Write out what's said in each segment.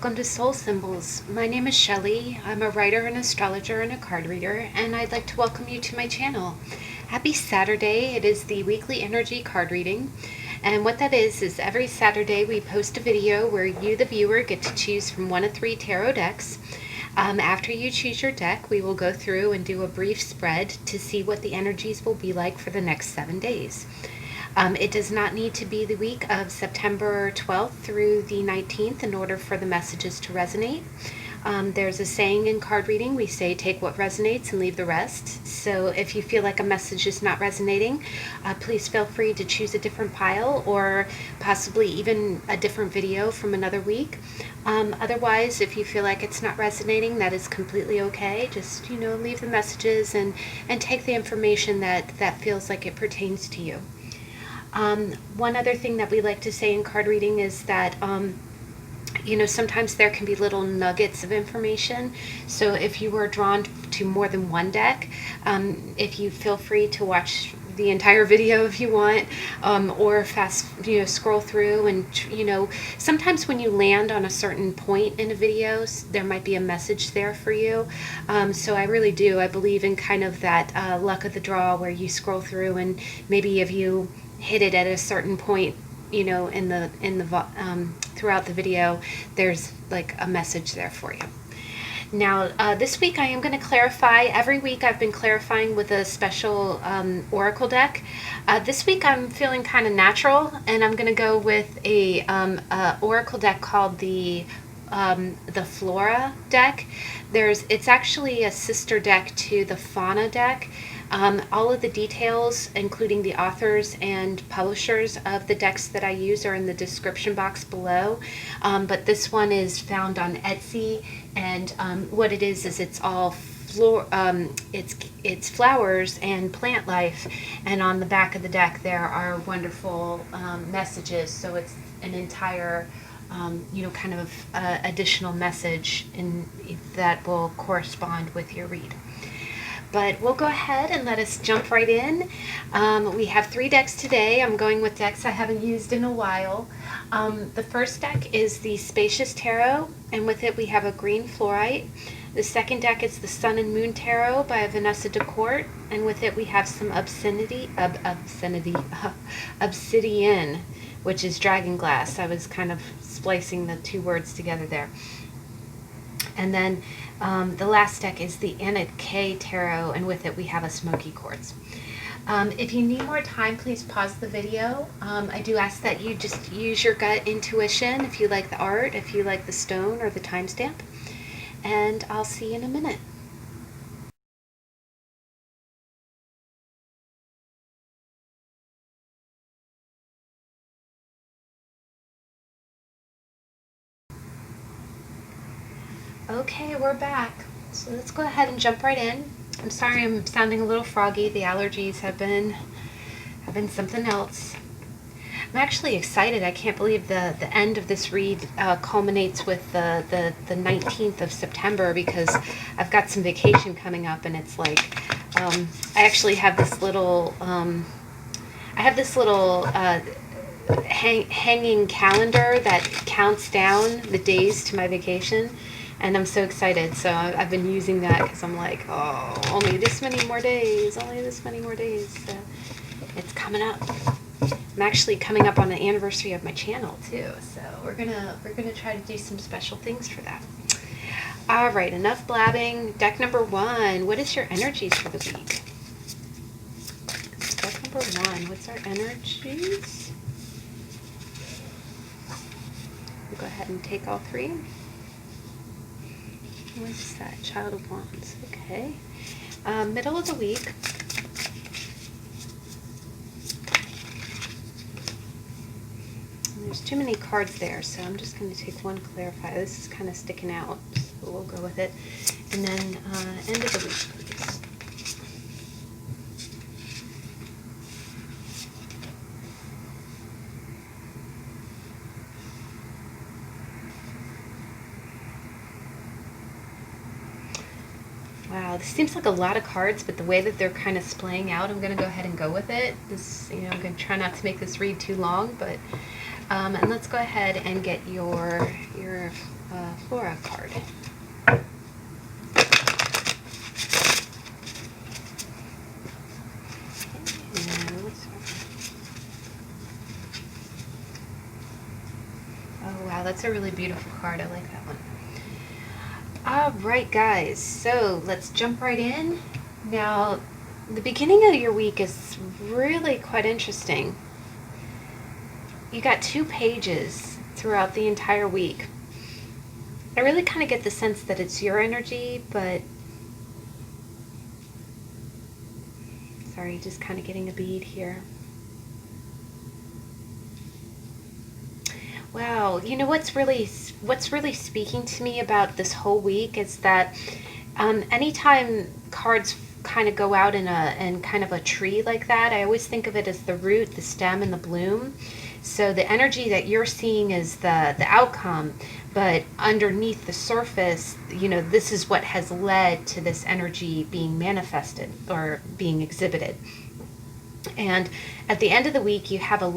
Welcome to Soul Symbols. My name is Shelley. I'm a writer, an astrologer, and a card reader, and I'd like to welcome you to my channel. Happy Saturday. It is the weekly energy card reading. And what that is every Saturday we post a video where you, the viewer, get to choose from one of 3 tarot decks. After you choose your deck, we will go through and do a brief spread to see what the energies will be like for the next 7 days. It does not need to be the week of September 12th through the 19th in order for the messages to resonate. There's a saying in card reading, we say take what resonates and leave the rest. So if you feel like a message is not resonating, please feel free to choose a different pile or possibly even a different video from another week. Otherwise, if you feel like it's not resonating, that is completely okay. Just, leave the messages and take the information that feels like it pertains to you. One other thing that we like to say in card reading is that, sometimes there can be little nuggets of information. So if you were drawn to more than one deck, if you feel free to watch the entire video if you want, or scroll through and, sometimes when you land on a certain point in a video, there might be a message there for you. So I really do. I believe in kind of that luck of the draw where you scroll through and maybe if you hit it at a certain point, in the throughout the video, there's like a message there for you. Now, this week I am going to clarify. Every week I've been clarifying with a special oracle deck. This week I'm feeling kind of natural, and I'm going to go with a oracle deck called the Flora deck. It's actually a sister deck to the Fauna deck. All of the details, including the authors and publishers of the decks that I use, are in the description box below. But this one is found on Etsy, and what it is it's all it's flowers and plant life, and on the back of the deck there are wonderful messages. So it's an entire kind of additional message that will correspond with your read. But we'll go ahead and let us jump right in. We have 3 decks today. I'm going with decks I haven't used in a while. The first deck is the Spacious Tarot, and with it we have a green fluorite. The second deck is the Sun and Moon Tarot by Vanessa Decort, and with it we have some obsidian, which is dragon glass. I was kind of splicing the 2 words together there. And then the last deck is the Anna K Tarot, and with it we have a smoky quartz. If you need more time, please pause the video. I do ask that you just use your gut intuition if you like the art, if you like the stone or the timestamp. And I'll see you in a minute. Okay, we're back. So let's go ahead and jump right in. I'm sorry I'm sounding a little froggy. The allergies have been something else. I'm actually excited. I can't believe the end of this read culminates with the 19th of September, because I've got some vacation coming up, and it's like I actually have this little hanging calendar that counts down the days to my vacation. And I'm so excited. So I've been using that because I'm like, oh, only this many more days. So it's coming up. I'm actually coming up on the anniversary of my channel too. So we're gonna try to do some special things for that. All right, enough blabbing. Deck number 1. What is your energies for the week? Deck number 1. What's our energies? We'll go ahead and take all 3. What's that? Child of Wands. Okay. Middle of the week. And there's too many cards there, so I'm just going to take one clarify. This is kind of sticking out, so we'll go with it. And then end of the week, please. Wow, this seems like a lot of cards, but the way that they're kind of splaying out, I'm going to go ahead and go with it. I'm going to try not to make this read too long, but and let's go ahead and get your Flora card. Oh wow, that's a really beautiful card. I like that one. All right, guys, so let's jump right in. Now, the beginning of your week is really quite interesting. You got 2 pages throughout the entire week. I really kind of get the sense that it's your energy, but sorry, just kind of getting a bead here. Wow, you know what's really speaking to me about this whole week is that anytime cards kind of go out in kind of a tree like that, I always think of it as the root, the stem, and the bloom. So the energy that you're seeing is the outcome, but underneath the surface, you know, this is what has led to this energy being manifested or being exhibited. And at the end of the week, you have a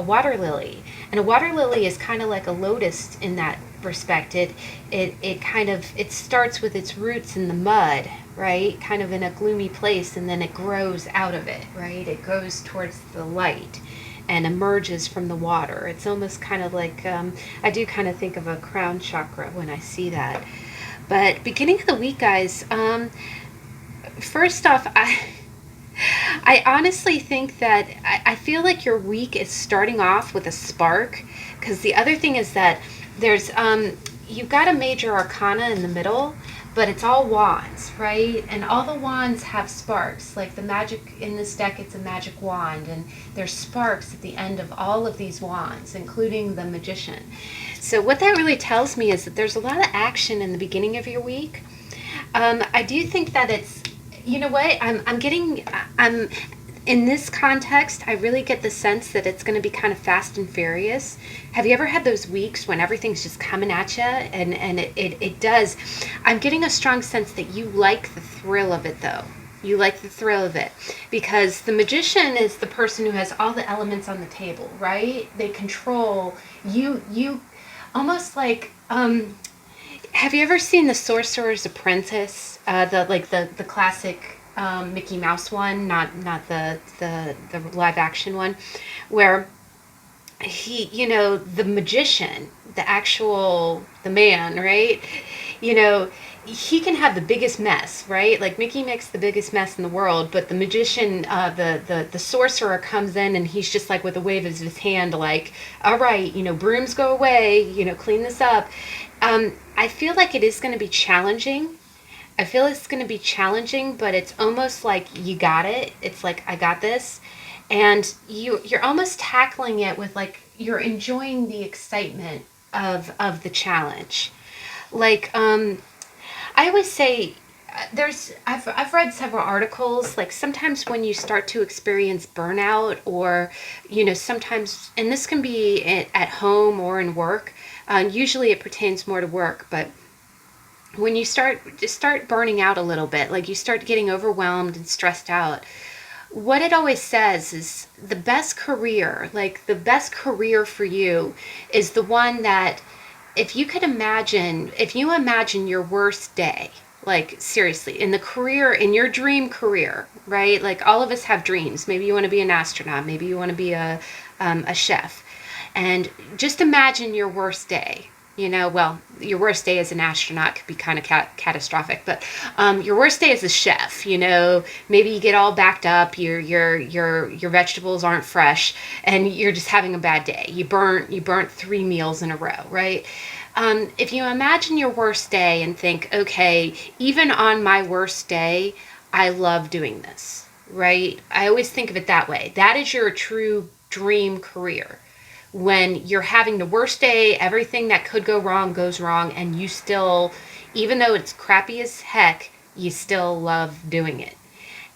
water lily, and a water lily is kind of like a lotus in that respect. It starts with its roots in the mud, right? Kind of in a gloomy place, and then it grows out of it, right? It goes towards the light and emerges from the water. It's almost kind of like I do kind of think of a crown chakra when I see that. But beginning of the week, guys. First off, I honestly think that I feel like your week is starting off with a spark, because the other thing is that there's you've got a major arcana in the middle, but it's all wands, right? And all the wands have sparks. Like the magic in this deck, it's a magic wand, and there's sparks at the end of all of these wands, including the magician. So what that really tells me is that there's a lot of action in the beginning of your week. I do think that it's, you know what, I'm in this context, I really get the sense that it's going to be kind of fast and furious. Have you ever had those weeks when everything's just coming at you? And it does. I'm getting a strong sense that you like the thrill of it, though. You like the thrill of it. Because the magician is the person who has all the elements on the table, right? They control you almost like, have you ever seen The Sorcerer's Apprentice? The classic Mickey Mouse one, not the live action one, where he, you know, the magician, the man, right? You know, he can have the biggest mess, right? Like Mickey makes the biggest mess in the world, but the magician, the sorcerer comes in and he's just like with a wave of his hand, like, all right, you know, brooms go away, you know, clean this up. I feel like it is going to be challenging. I feel it's going to be challenging, but it's almost like you got it. It's like, I got this. And you're almost tackling it with like, you're enjoying the excitement of the challenge. Like, I always say, I've read several articles, like sometimes when you start to experience burnout, or, you know, sometimes, and this can be at home or in work, usually it pertains more to work, but when you start burning out a little bit, like you start getting overwhelmed and stressed out, what it always says is the best career, like the best career for you is the one that, if you imagine your worst day, like seriously, in your dream career, right? Like all of us have dreams. Maybe you want to be an astronaut. Maybe you want to be a chef. And just imagine your worst day. You know, well, your worst day as an astronaut could be kind of catastrophic, but your worst day as a chef, you know, maybe you get all backed up, your vegetables aren't fresh, and you're just having a bad day. You burnt 3 meals in a row, right? If you imagine your worst day and think, okay, even on my worst day, I love doing this, right? I always think of it that way. That is your true dream career. When you're having the worst day, everything that could go wrong goes wrong, and you still, even though it's crappy as heck, you still love doing it.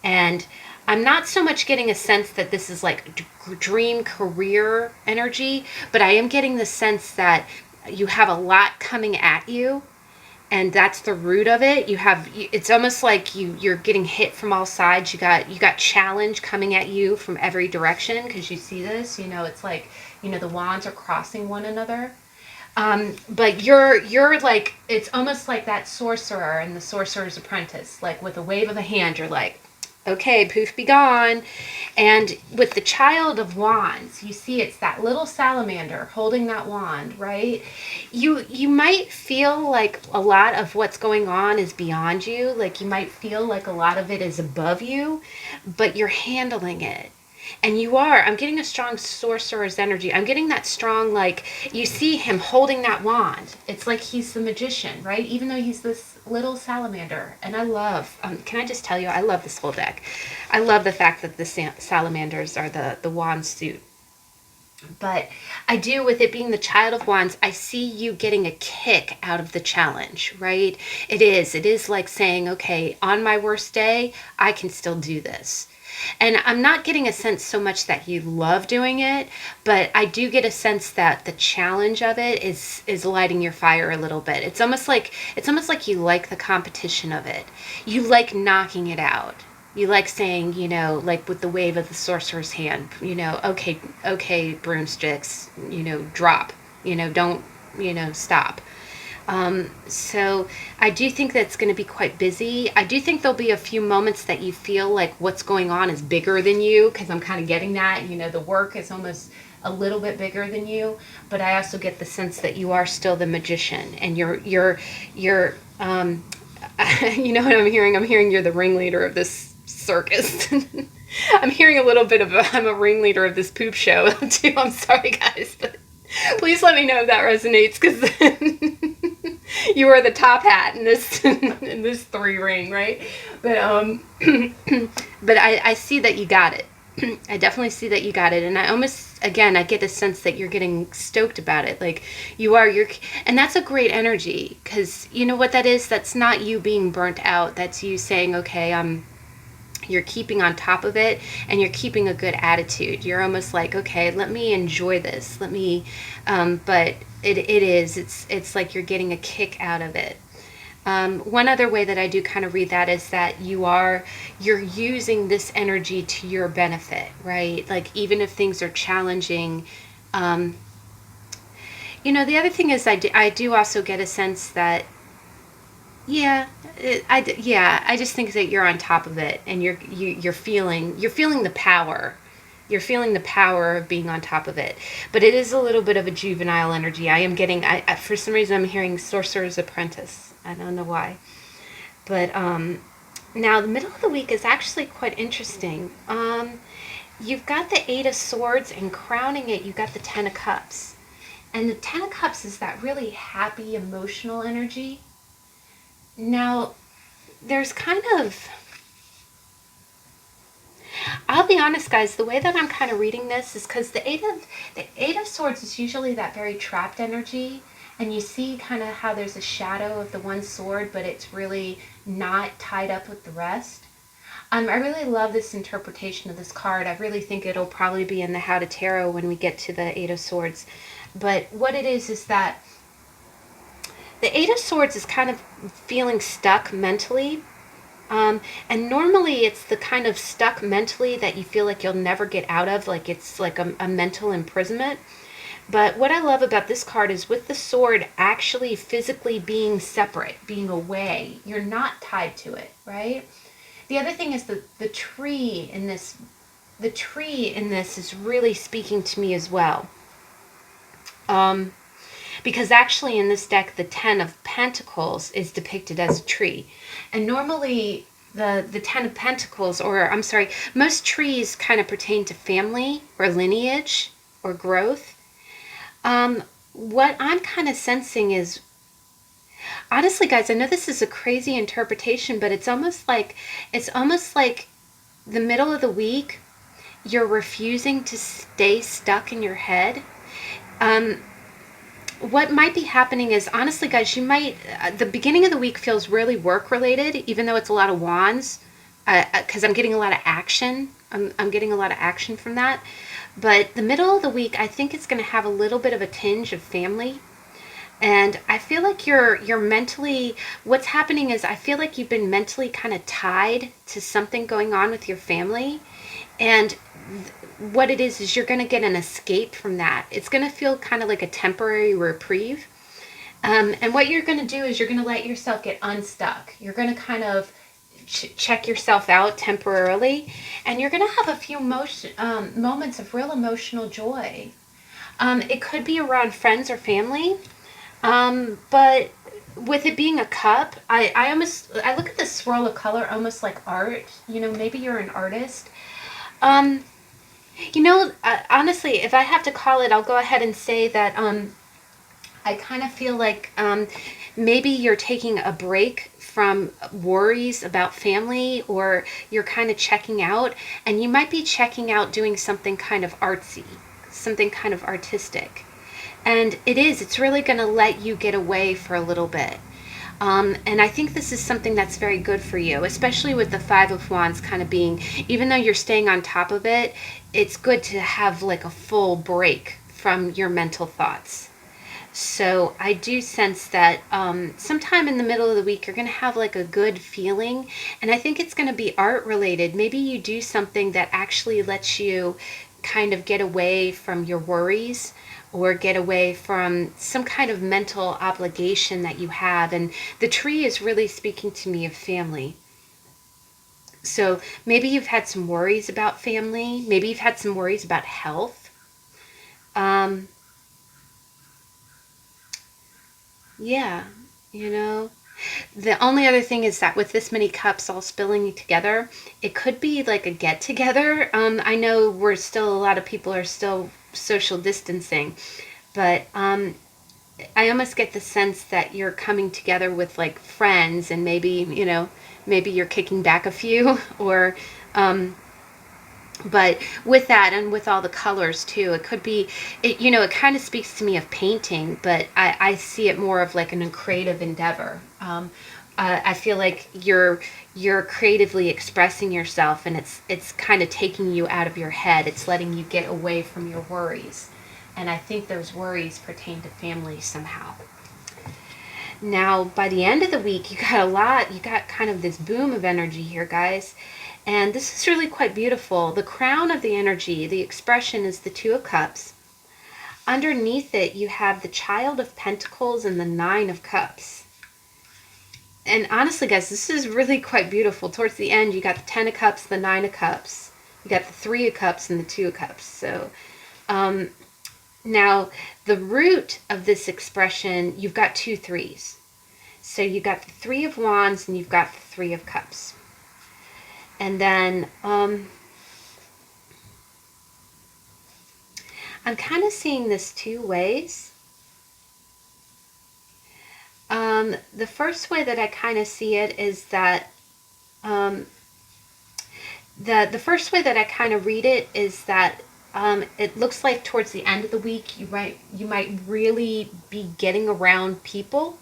And I'm not so much getting a sense that this is like dream career energy, but I am getting the sense that you have a lot coming at you, and that's the root of it. It's almost like you're getting hit from all sides. You got challenge coming at you from every direction, because you see this, you know, it's like, you know, the wands are crossing one another. But you're like, it's almost like that sorcerer in the Sorcerer's Apprentice. Like with a wave of a hand, you're like, okay, poof, be gone. And with the Child of Wands, you see it's that little salamander holding that wand, right? You might feel like a lot of what's going on is beyond you. Like you might feel like a lot of it is above you, but you're handling it. And you are. I'm getting a strong sorcerer's energy. I'm getting that strong, like, you see him holding that wand. It's like he's the magician, right? Even though he's this little salamander. And I love, can I just tell you, I love this whole deck. I love the fact that the salamanders are the wand suit. But I do, with it being the Child of Wands, I see you getting a kick out of the challenge, right? It is like saying, okay, on my worst day, I can still do this. And I'm not getting a sense so much that you love doing it, but I do get a sense that the challenge of it is lighting your fire a little bit. It's almost like you like the competition of it. You like knocking it out. You like saying, you know, like with the wave of the sorcerer's hand, you know, okay, broomsticks, you know, drop, you know, don't, you know, stop. So I do think that's going to be quite busy. I do think there'll be a few moments that you feel like what's going on is bigger than you, because I'm kind of getting that, you know, the work is almost a little bit bigger than you, but I also get the sense that you are still the magician, and you're you know what I'm hearing? I'm hearing you're the ringleader of this circus. I'm hearing a little bit of I'm a ringleader of this poop show too. I'm sorry guys, but please let me know if that resonates, because you are the top hat in this in this 3-ring, right? But but I see that you got it. I definitely see that you got it, and I almost, again, I get a sense that you're getting stoked about it. Like and that's a great energy, because you know what that is? That's not you being burnt out. That's you saying, okay, you're keeping on top of it, and you're keeping a good attitude. You're almost like, okay, let me enjoy this. Let me, but it's like you're getting a kick out of it. One other way that I do kind of read that is that you're using this energy to your benefit, right? Like even if things are challenging, you know, the other thing is I do also get a sense that, yeah, I just think that you're on top of it, and you're feeling the power. You're feeling the power of being on top of it. But it is a little bit of a juvenile energy. I am getting, for some reason, I'm hearing Sorcerer's Apprentice. I don't know why. But now the middle of the week is actually quite interesting. You've got the 8 of Swords, and crowning it, you've got the 10 of Cups. And the 10 of Cups is that really happy, emotional energy. Now, there's kind of, I'll be honest, guys, the way that I'm kind of reading this is because the eight of Swords is usually that very trapped energy, and you see kind of how there's a shadow of the one sword, but it's really not tied up with the rest. I really love this interpretation of this card. I really think it'll probably be in the How to Tarot when we get to the 8 of Swords. But what it is that the 8 of Swords is kind of feeling stuck mentally. And normally it's the kind of stuck mentally that you feel like you'll never get out of, like it's like a mental imprisonment. But what I love about this card is with the sword actually physically being separate, being away, you're not tied to it, right? The other thing is the tree in this is really speaking to me as well. Because actually in this deck, the 10 of Pentacles is depicted as a tree. And normally the 10 of Pentacles, or I'm sorry, most trees kind of pertain to family or lineage or growth. What I'm kind of sensing is, honestly guys, I know this is a crazy interpretation, but it's almost like the middle of the week, you're refusing to stay stuck in your head. What might be happening is, honestly, guys, you might, the beginning of the week feels really work-related, even though it's a lot of wands, because I'm getting a lot of action. I'm getting a lot of action from that. But the middle of the week, I think it's going to have a little bit of a tinge of family. And I feel like you're mentally, what's happening is I feel like you've been mentally kind of tied to something going on with your family. And what it is you're going to get an escape from that. It's going to feel kind of like a temporary reprieve. And what you're going to do is you're going to let yourself get unstuck. You're going to kind of check yourself out temporarily, and you're going to have a few moments of real emotional joy. It could be around friends or family, but with it being a cup, I look at the swirl of color almost like art. You know, maybe you're an artist. Um, Honestly, if I have to call it, I'll go ahead and say that I kind of feel like maybe you're taking a break from worries about family, or you're kind of checking out, and you might be checking out doing something kind of artsy, something kind of artistic. And it's really going to let you get away for a little bit. And I think this is something that's very good for you, especially with the Five of Wands kind of being, even though you're staying on top of it, it's good to have like a full break from your mental thoughts. So I do sense that sometime in the middle of the week, you're going to have like a good feeling. And I think it's going to be art related. Maybe you do something that actually lets you kind of get away from your worries, or get away from some kind of mental obligation that you have. And the tree is really speaking to me of family. So maybe you've had some worries about family. Maybe you've had some worries about health. Um, yeah, you know. The only other thing is that with this many cups all spilling together, it could be like a get together. I know a lot of people are still social distancing, but I almost get the sense that you're coming together with like friends, and maybe you're kicking back a few, or but with that, and with all the colors too, it could be, it kind of speaks to me of painting, but I see it more of like an creative endeavor. I feel like you're creatively expressing yourself, and it's kind of taking you out of your head. It's letting you get away from your worries. And I think those worries pertain to family somehow. Now, by the end of the week, you got kind of this boom of energy here, guys. And this is really quite beautiful. The crown of the energy, the expression, is the Two of Cups. Underneath it, you have the Child of Pentacles and the Nine of Cups. And honestly, guys, this is really quite beautiful. Towards the end, you got the Ten of Cups, the Nine of Cups. You got the Three of Cups and the Two of Cups. So, now, the root of this expression, you've got two threes. So you've got the Three of Wands and you've got the Three of Cups. And then I'm kind of seeing this two ways. The first way that I kind of see it is that the first way that I kind of read it is that it looks like towards the end of the week you might really be getting around people.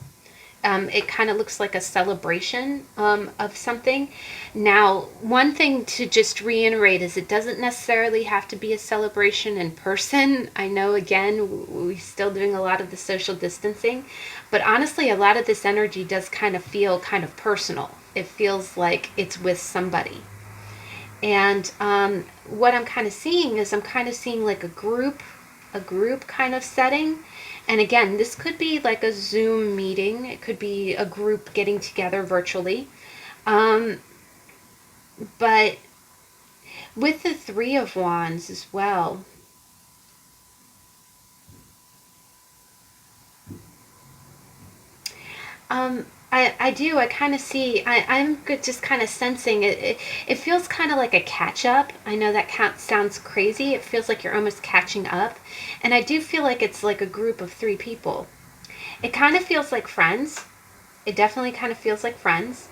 It kind of looks like a celebration of something. Now, one thing to just reiterate is it doesn't necessarily have to be a celebration in person. I know, again, we're still doing a lot of the social distancing, but honestly, a lot of this energy does kind of feel kind of personal. It feels like it's with somebody. And what I'm kind of seeing is I'm kind of seeing like a group kind of setting. And again, this could be like a Zoom meeting. It could be a group getting together virtually. But with the Three of Wands as well, I kind of see, I'm just kind of sensing it. It feels kind of like a catch up. I know that sounds crazy. It feels like you're almost catching up. And I do feel like it's like a group of three people. It kind of feels like friends. It definitely kind of feels like friends.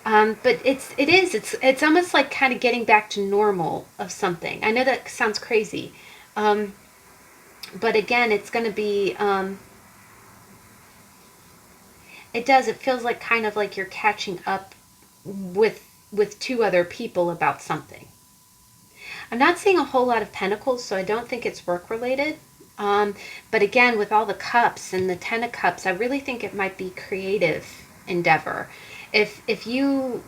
But it's almost like kind of getting back to normal of something. I know that sounds crazy. But again, it's going to be, it feels like kind of like you're catching up with two other people about something. I'm not seeing a whole lot of pentacles, so I don't think it's work related. But again, with all the cups and the Ten of Cups, I really think it might be creative endeavor. If you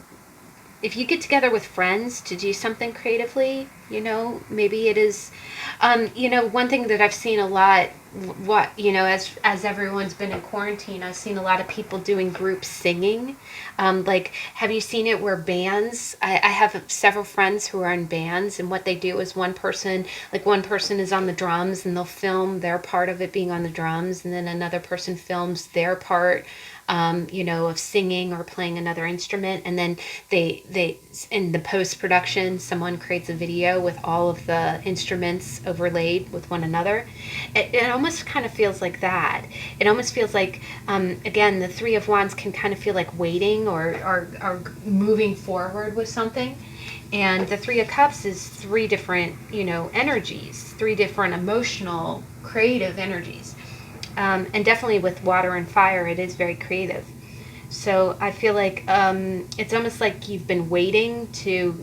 if you get together with friends to do something creatively, maybe it is, one thing that I've seen a lot, as everyone's been in quarantine, I've seen a lot of people doing group singing. Like, have you seen it where bands, I have several friends who are in bands, and what they do is one person is on the drums and they'll film their part of it being on the drums, and then another person films their part, of singing or playing another instrument, and then they in the post production, someone creates a video with all of the instruments overlaid with one another. It almost kind of feels like that. It almost feels like, again, the Three of Wands can kind of feel like waiting or moving forward with something. And the Three of Cups is three different, energies, three different emotional, creative energies. And definitely with water and fire, it is very creative. So I feel like it's almost like you've been waiting to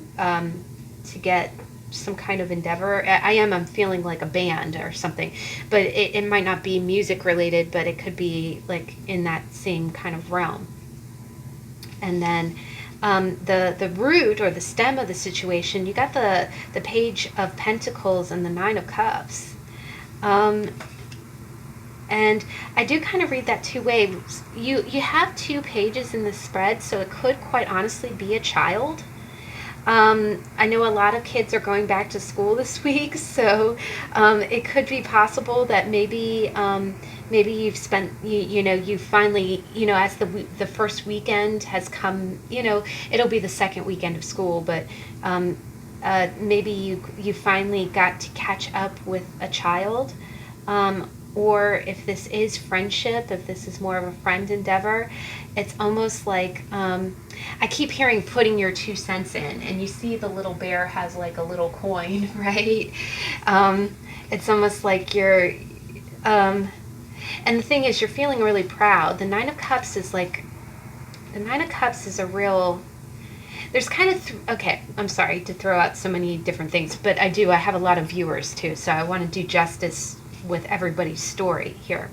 get some kind of endeavor. I'm feeling like a band or something, but it might not be music related, but it could be like in that same kind of realm. And then the root or the stem of the situation, you got the Page of Pentacles and the Nine of Cups. And I do kind of read that two ways. You have two pages in the spread, so it could quite honestly be a child. I know a lot of kids are going back to school this week, so it could be possible that maybe you've spent, you finally, as the first weekend has come, it'll be the second weekend of school, but maybe you finally got to catch up with a child. Or if this is friendship, if this is more of a friend endeavor, it's almost like, I keep hearing putting your 2 cents in, and you see the little bear has like a little coin, right? It's almost like you're, and the thing is, you're feeling really proud. The Nine of Cups is a real, there's kind of, okay, I'm sorry to throw out so many different things, but I have a lot of viewers too, so I want to do justice with everybody's story here.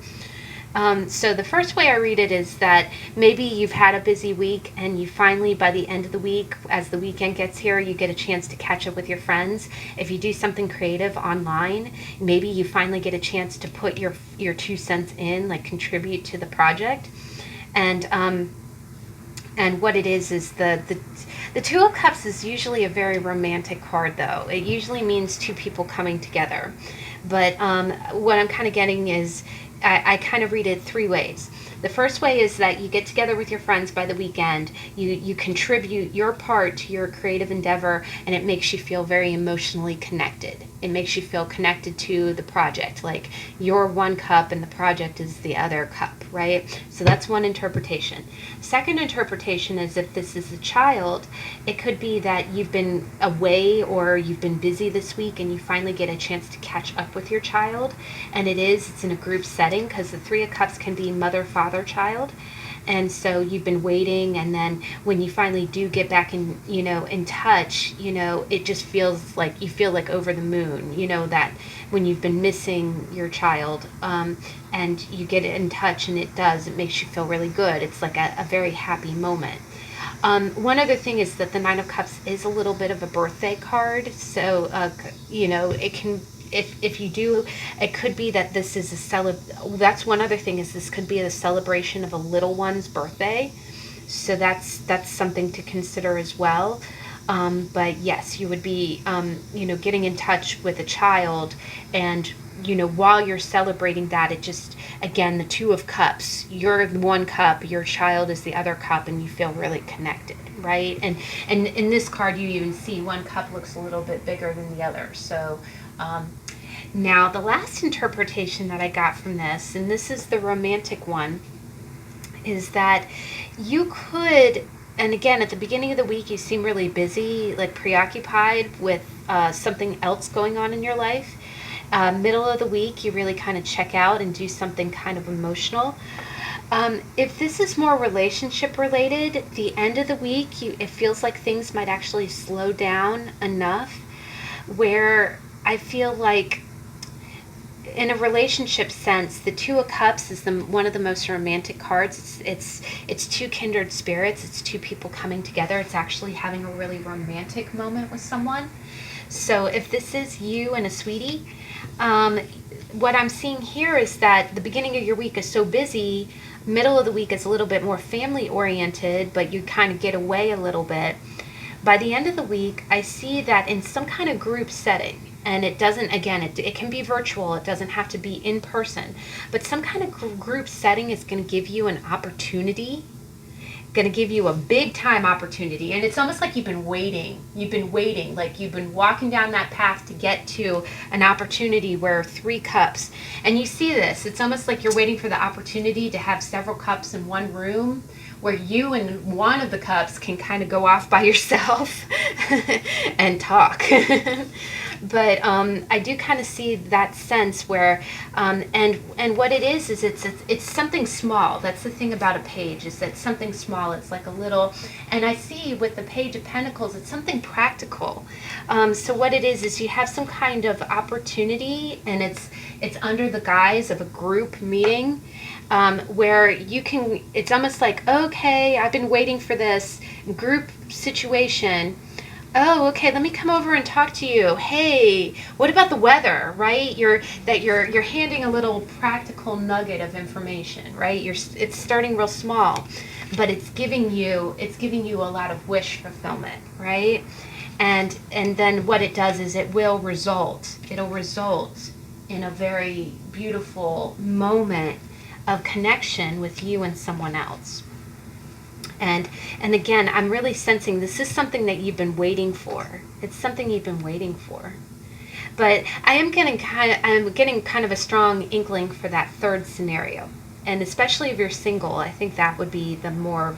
So the first way I read it is that maybe you've had a busy week, and you finally, by the end of the week, as the weekend gets here, you get a chance to catch up with your friends. If you do something creative online, maybe you finally get a chance to put your 2 cents in, like contribute to the project. And what it is the Two of Cups is usually a very romantic card, though. It usually means two people coming together. But what I'm kind of getting is, I kind of read it three ways. The first way is that you get together with your friends by the weekend, you contribute your part to your creative endeavor, and it makes you feel very emotionally connected. It makes you feel connected to the project, like you're one cup and the project is the other cup, right? So that's one interpretation. Second interpretation is, if this is a child, it could be that you've been away or you've been busy this week and you finally get a chance to catch up with your child. And it's in a group setting, because the Three of Cups can be mother, father, child. And so you've been waiting, and then when you finally do get back in touch, it just feels like you feel like over the moon, that when you've been missing your child, and you get in touch, and it makes you feel really good. It's like a very happy moment. One other thing is that the Nine of Cups is a little bit of a birthday card, so it can, if you do, it could be that this is that's one other thing, is this could be a celebration of a little one's birthday. So that's something to consider as well. But yes, you would be, getting in touch with a child, and, while you're celebrating that, it just, again, the Two of Cups, you're one cup, your child is the other cup, and you feel really connected, right? And in this card, you even see one cup looks a little bit bigger than the other. So, now the last interpretation that I got from this, and this is the romantic one, is that you could, and again, at the beginning of the week, you seem really busy, like preoccupied with something else going on in your life. Middle of the week, you really kind of check out and do something kind of emotional. If this is more relationship related, the end of the week, it feels like things might actually slow down enough where I feel like in a relationship sense, the Two of Cups is one of the most romantic cards. It's two kindred spirits. It's two people coming together. It's actually having a really romantic moment with someone. So if this is you and a sweetie, what I'm seeing here is that the beginning of your week is so busy. Middle of the week is a little bit more family oriented, but you kind of get away a little bit. By the end of the week, I see that in some kind of group setting, and it doesn't, again, it can be virtual, it doesn't have to be in person, but some kind of group setting is going to give you an opportunity, going to give you a big time opportunity. And it's almost like you've been waiting, like you've been walking down that path to get to an opportunity where 3 cups, and you see this, it's almost like you're waiting for the opportunity to have several cups in one room, where you and one of the cups can kind of go off by yourself and talk. But I do kind of see that sense where, and what it is it's something small. That's the thing about a page, is that something small. It's like a little, and I see with the Page of Pentacles, it's something practical. So what it is you have some kind of opportunity, and it's under the guise of a group meeting. Where you can, it's almost like, okay, I've been waiting for this group situation. Oh, okay, let me come over and talk to you. Hey, what about the weather, right? You're handing a little practical nugget of information, right? It's starting real small, but it's giving you a lot of wish fulfillment, right? And then what it does is it'll result in a very beautiful moment of connection with you and someone else. And again, I'm really sensing this is something that you've been waiting for. It's something you've been waiting for. But I'm getting kind of a strong inkling for that third scenario. And especially if you're single, I think that would be the more,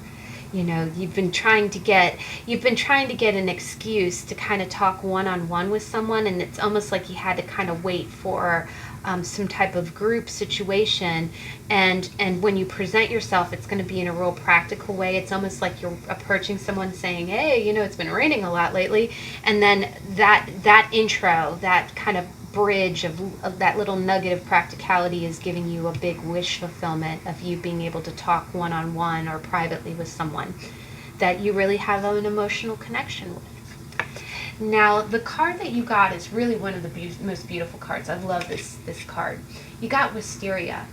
you've been trying to get an excuse to kind of talk one-on-one with someone, and it's almost like you had to kind of wait for some type of group situation, and when you present yourself, it's going to be in a real practical way. It's almost like you're approaching someone saying, hey, it's been raining a lot lately, and then that intro, that kind of bridge of that little nugget of practicality is giving you a big wish fulfillment of you being able to talk one-on-one or privately with someone that you really have an emotional connection with. Now, the card that you got is really one of the most beautiful cards. I love this card. You got Wisteria,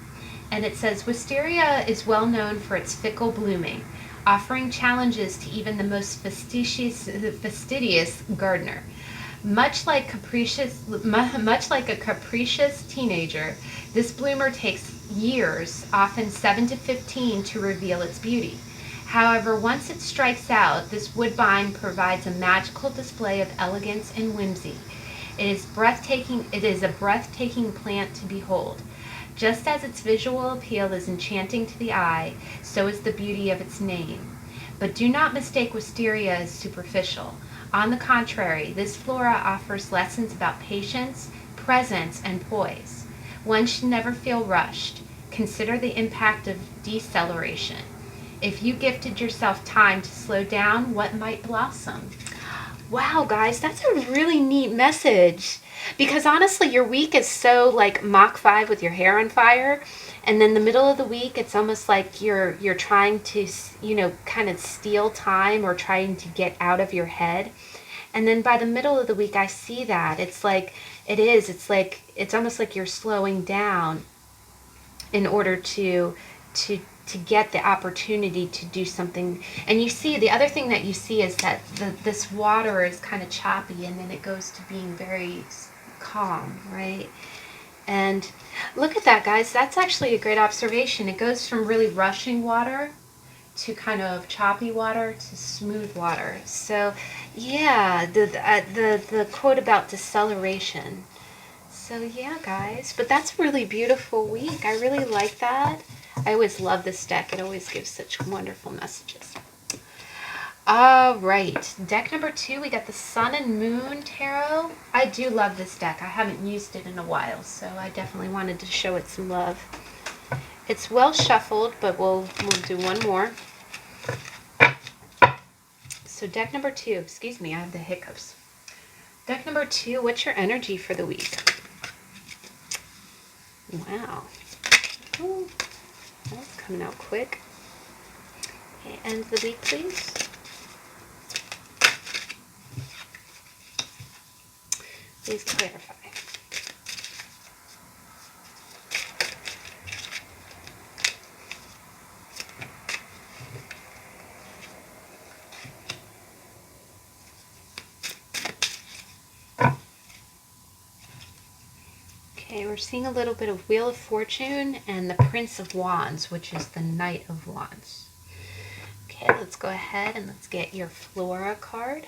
and it says, Wisteria is well known for its fickle blooming, offering challenges to even the most fastidious gardener. Much like a capricious teenager, this bloomer takes years, often 7 to 15, to reveal its beauty. However, once it strikes out, this woodbine provides a magical display of elegance and whimsy. It is a breathtaking plant to behold. Just as its visual appeal is enchanting to the eye, so is the beauty of its name. But do not mistake Wisteria as superficial. On the contrary, this flora offers lessons about patience, presence, and poise. One should never feel rushed. Consider the impact of deceleration. If you gifted yourself time to slow down, what might blossom? Wow, guys, that's a really neat message. Because honestly, your week is so like Mach 5 with your hair on fire. And then the middle of the week, it's almost like you're trying to, kind of steal time or trying to get out of your head. And then by the middle of the week, I see that. It's almost like you're slowing down in order to get the opportunity to do something. And you see, the other thing that you see is that this water is kind of choppy, and then it goes to being very calm, right? And look at that, guys. That's actually a great observation. It goes from really rushing water to kind of choppy water to smooth water. So yeah, the quote about deceleration. So yeah, guys, but that's a really beautiful week. I really like that. I always love this deck. It always gives such wonderful messages. All right, deck number 2, we got the Sun and Moon Tarot. I do love this deck. I haven't used it in a while, so I definitely wanted to show it some love. It's well shuffled, but we'll do one more. So deck number 2, excuse me, I have the hiccups. Deck number 2, what's your energy for the week? Wow. Oh, that's coming out quick. Okay, end the week, please. Please clarify. Okay, we're seeing a little bit of Wheel of Fortune and the Prince of Wands, which is the Knight of Wands. Okay, let's go ahead and let's get your Flora card.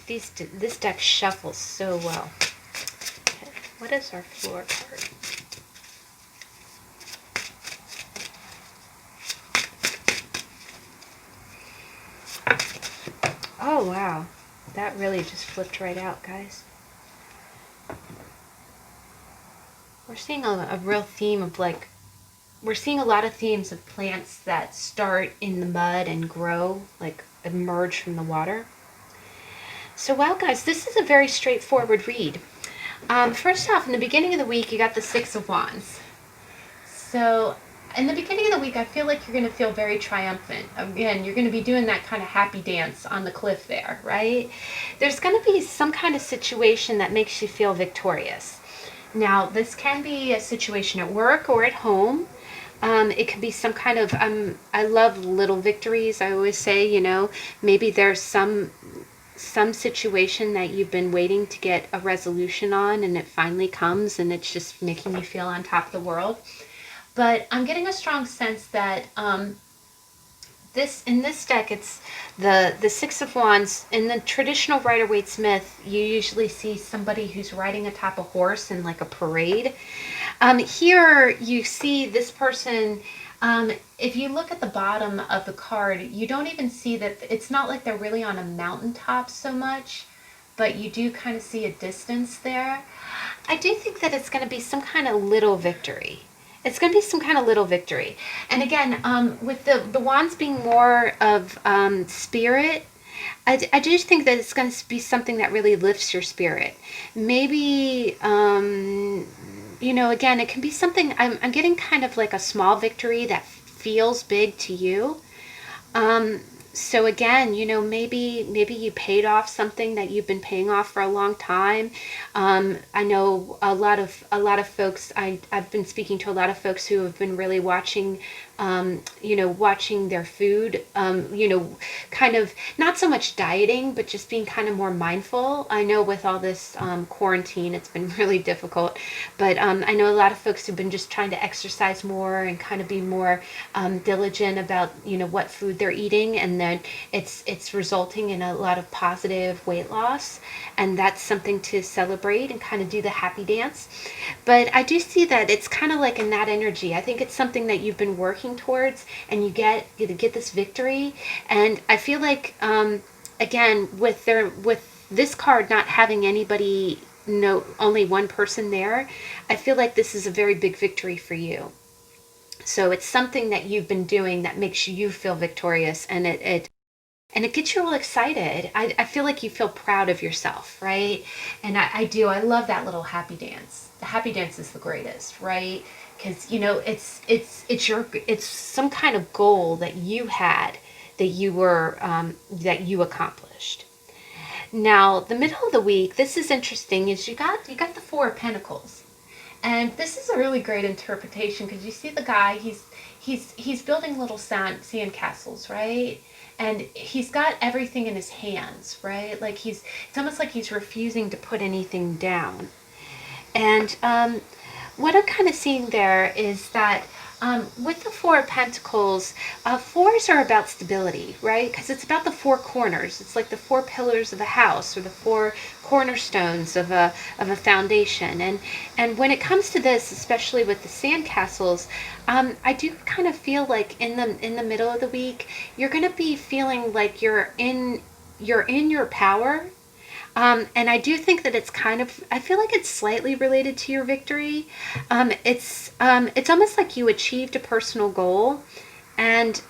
This deck shuffles so well. Okay, what is our Flora card? Oh, wow. That really just flipped right out, guys. We're seeing a real theme of like, we're seeing a lot of themes of plants that start in the mud and grow, like emerge from the water. So wow, guys, this is a very straightforward read. First off, in the beginning of the week, you got the Six of Wands. So in the beginning of the week, I feel like you're going to feel very triumphant. Again, you're going to be doing that kind of happy dance on the cliff there, right? There's going to be some kind of situation that makes you feel victorious. Now, this can be a situation at work or at home. It could be some kind of, I love little victories. I always say, you know, maybe there's some situation that you've been waiting to get a resolution on and it finally comes and it's just making you feel on top of the world. But I'm getting a strong sense that in this deck, it's the Six of Wands. In the traditional Rider-Waite-Smith, you usually see somebody who's riding atop a horse in like a parade. Here you see this person. If you look at the bottom of the card, you don't even see that. It's not like they're really on a mountaintop so much, but you do kind of see a distance there. I do think that it's going to be some kind of little victory. It's going to be some kind of little victory. And again, with the wands being more of spirit, I do think that it's going to be something that really lifts your spirit. Maybe, you know, again, it can be something, I'm getting kind of like a small victory that feels big to you. So again, you know, maybe you paid off something that you've been paying off for a long time. I know a lot of folks. I've been speaking to a lot of folks who have been really watching, you know, watching their food. You know, kind of not so much dieting, but just being kind of more mindful. I know with all this quarantine, it's been really difficult. But I know a lot of folks who've been just trying to exercise more and kind of be more diligent about, you know, what food they're eating, and then it's resulting in a lot of positive weight loss, and that's something to celebrate and kind of do the happy dance. But I do see that it's kind of like in that energy. I think it's something that you've been working towards, and you get this victory. And I feel like again, with this card not having anybody, no, only one person there, I feel like this is a very big victory for you. So it's something that you've been doing that makes you feel victorious, and it gets you all excited. I feel like you feel proud of yourself, right? And I do. I love that little happy dance. The happy dance is the greatest, right? Because, you know, it's some kind of goal that you had, that you accomplished. Now, the middle of the week, this is interesting. Is you got the Four of Pentacles. And this is a really great interpretation, because you see the guy, he's building little sand castles, right? And he's got everything in his hands, right? Like it's almost like he's refusing to put anything down. And what I'm kind of seeing there is that with the Four of Pentacles, fours are about stability, right? Because it's about the four corners. It's like the four pillars of a house, or the four cornerstones of a foundation. And when it comes to this, especially with the sandcastles, I do kind of feel like in the middle of the week, you're going to be feeling like you're in your power. And I do think that it's kind of, I feel like it's slightly related to your victory. It's almost like you achieved a personal goal, and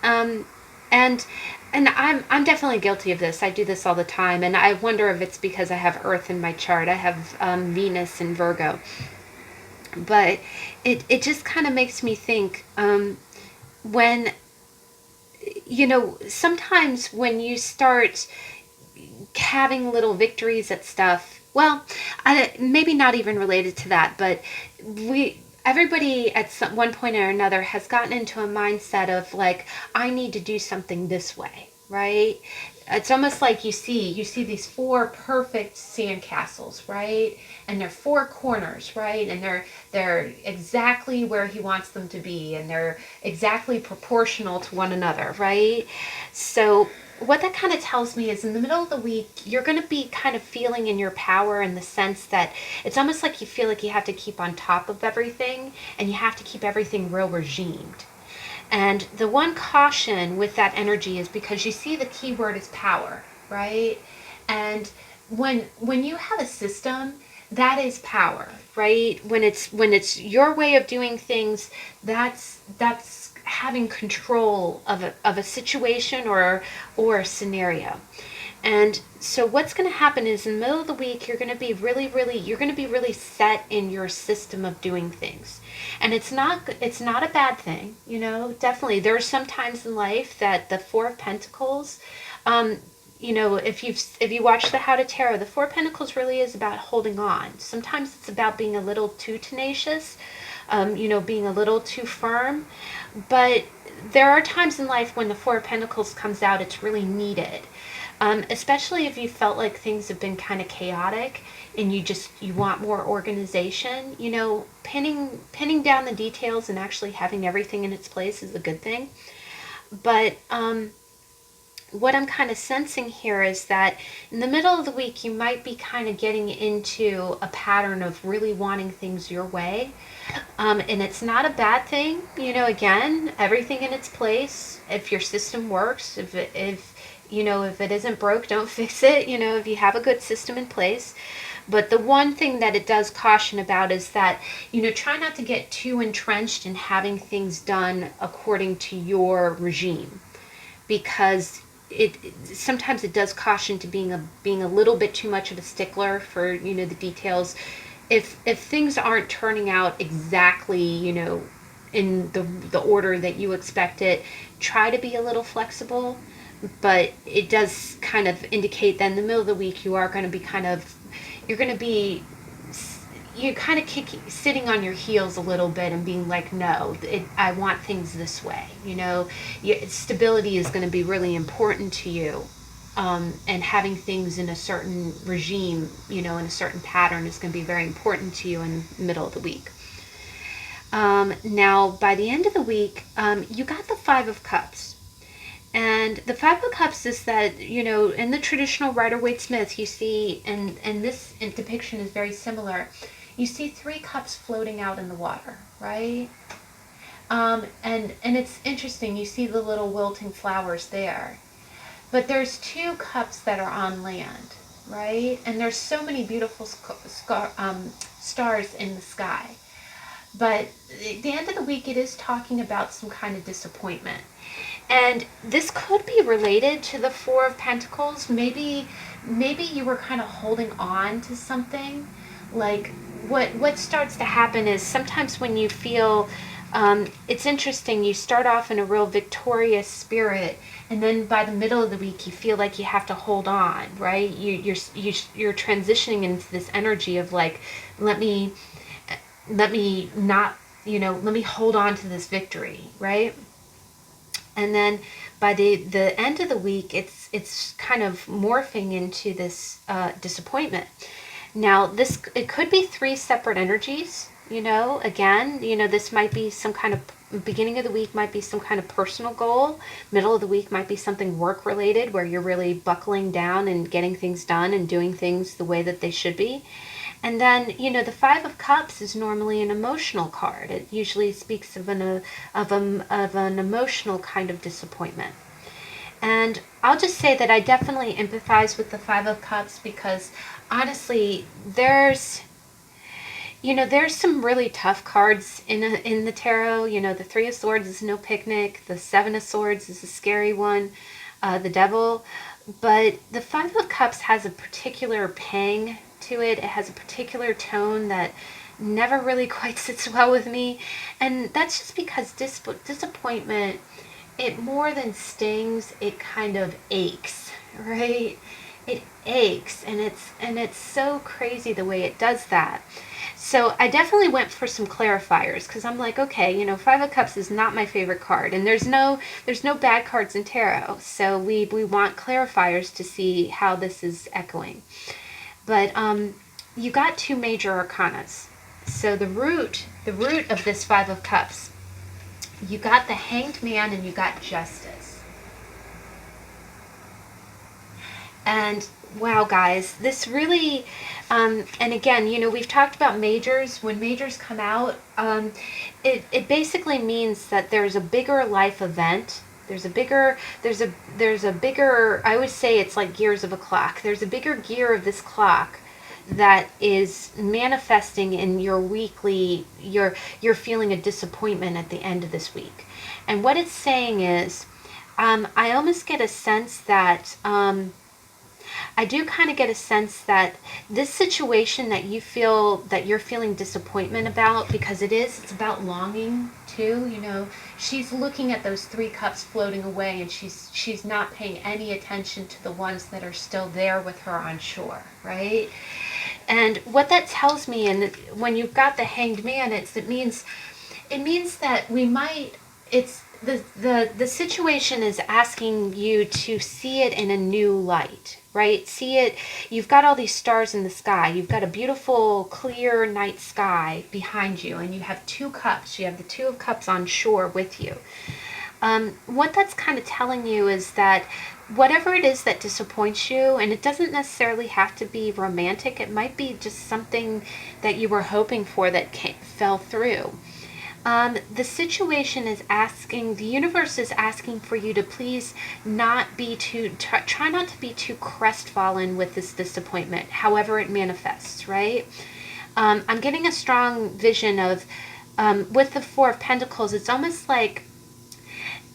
and I'm definitely guilty of this. I do this all the time, and I wonder if it's because I have Earth in my chart. I have Venus in Virgo, but it just kind of makes me think, when sometimes when you start having little victories at stuff. Well, maybe not even related to that, but everybody at one point or another has gotten into a mindset of like, I need to do something this way, right? It's almost like you see these four perfect sandcastles, right? And they're four corners, right? And they're exactly where he wants them to be, and they're exactly proportional to one another, right? So what that kind of tells me is in the middle of the week, you're going to be kind of feeling in your power, in the sense that it's almost like you feel like you have to keep on top of everything, and you have to keep everything real regimed. And the one caution with that energy is because you see the key word is power, right? And when you have a system, that is power, right? When it's your way of doing things, that's having control of a situation or a scenario. And so what's going to happen is in the middle of the week, you're going to be really set in your system of doing things. And it's not a bad thing, definitely. There are some times in life that the Four of Pentacles, if you watch the How to Tarot, the Four of Pentacles really is about holding on. Sometimes it's about being a little too tenacious, being a little too firm. But there are times in life when the Four of Pentacles comes out, it's really needed. Especially if you felt like things have been kind of chaotic and you want more organization, pinning down the details and actually having everything in its place is a good thing. But what I'm kind of sensing here is that in the middle of the week, you might be kind of getting into a pattern of really wanting things your way. And it's not a bad thing, again, everything in its place. If your system works, if it isn't broke, don't fix it, if you have a good system in place. But the one thing that it does caution about is that, try not to get too entrenched in having things done according to your regime, because sometimes it does caution to being a little bit too much of a stickler for, the details. If things aren't turning out exactly, in the order that you expect it, try to be a little flexible. But it does kind of indicate that in the middle of the week you're going to be sitting on your heels a little bit and being like, no, I want things this way. Stability is going to be really important to you. And having things in a certain regime, in a certain pattern is going to be very important to you in the middle of the week. Now, by the end of the week, you got the Five of Cups. And the Five of Cups is that, in the traditional Rider-Waite-Smith, you see, and this depiction is very similar, you see three cups floating out in the water, right? And it's interesting, you see the little wilting flowers there. But there's two cups that are on land, right? And there's so many beautiful stars in the sky. But at the end of the week, it is talking about some kind of disappointment. And this could be related to the Four of Pentacles. Maybe you were kind of holding on to something. Like what starts to happen is sometimes when you feel, it's interesting, you start off in a real victorious spirit, and then by the middle of the week you feel like you have to hold on, right? You're transitioning into this energy of like, let me not, let me hold on to this victory, right? And then by the end of the week, it's kind of morphing into this disappointment. Now, it could be three separate energies. Again, this might be some kind of beginning of the week might be some kind of personal goal. Middle of the week might be something work related, where you're really buckling down and getting things done and doing things the way that they should be. And then, the Five of Cups is normally an emotional card. It usually speaks of an emotional kind of disappointment. And I'll just say that I definitely empathize with the Five of Cups, because honestly, there's some really tough cards in the tarot. The Three of Swords is no picnic. The Seven of Swords is a scary one. the devil. But the Five of Cups has a particular pang to it. It has a particular tone that never really quite sits well with me. And that's just because disappointment, it more than stings, it kind of aches, right? It aches, and it's so crazy the way it does that. So I definitely went for some clarifiers because I'm like, okay, you know, Five of Cups is not my favorite card, and there's no bad cards in tarot. So we want clarifiers to see how this is echoing. But you got two major arcanas. So the root of this Five of Cups, you got the Hanged Man and you got Justice. And wow, guys, this really, and again, you know, we've talked about majors. When majors come out, it basically means that there's a bigger life event. There's a bigger, I would say it's like gears of a clock. There's a bigger gear of this clock that is manifesting in your weekly, you're feeling a disappointment at the end of this week. And what it's saying is, I almost get a sense that, I do kind of get a sense that this situation that you feel that you're feeling disappointment about, because it's about longing too, you know, she's looking at those three cups floating away, and she's not paying any attention to the ones that are still there with her on shore, right? And what that tells me, and when you've got the Hanged Man, it means that we might, it's the situation is asking you to see it in a new light, right? See it, you've got all these stars in the sky. You've got a beautiful, clear night sky behind you, and you have two cups. You have the Two of Cups on shore with you. What that's kind of telling you is that whatever it is that disappoints you, and it doesn't necessarily have to be romantic, it might be just something that you were hoping for that fell through. The situation is asking, the universe is asking for you to please not be try not to be too crestfallen with this disappointment, however it manifests, right? I'm getting a strong vision of, with the Four of Pentacles, it's almost like,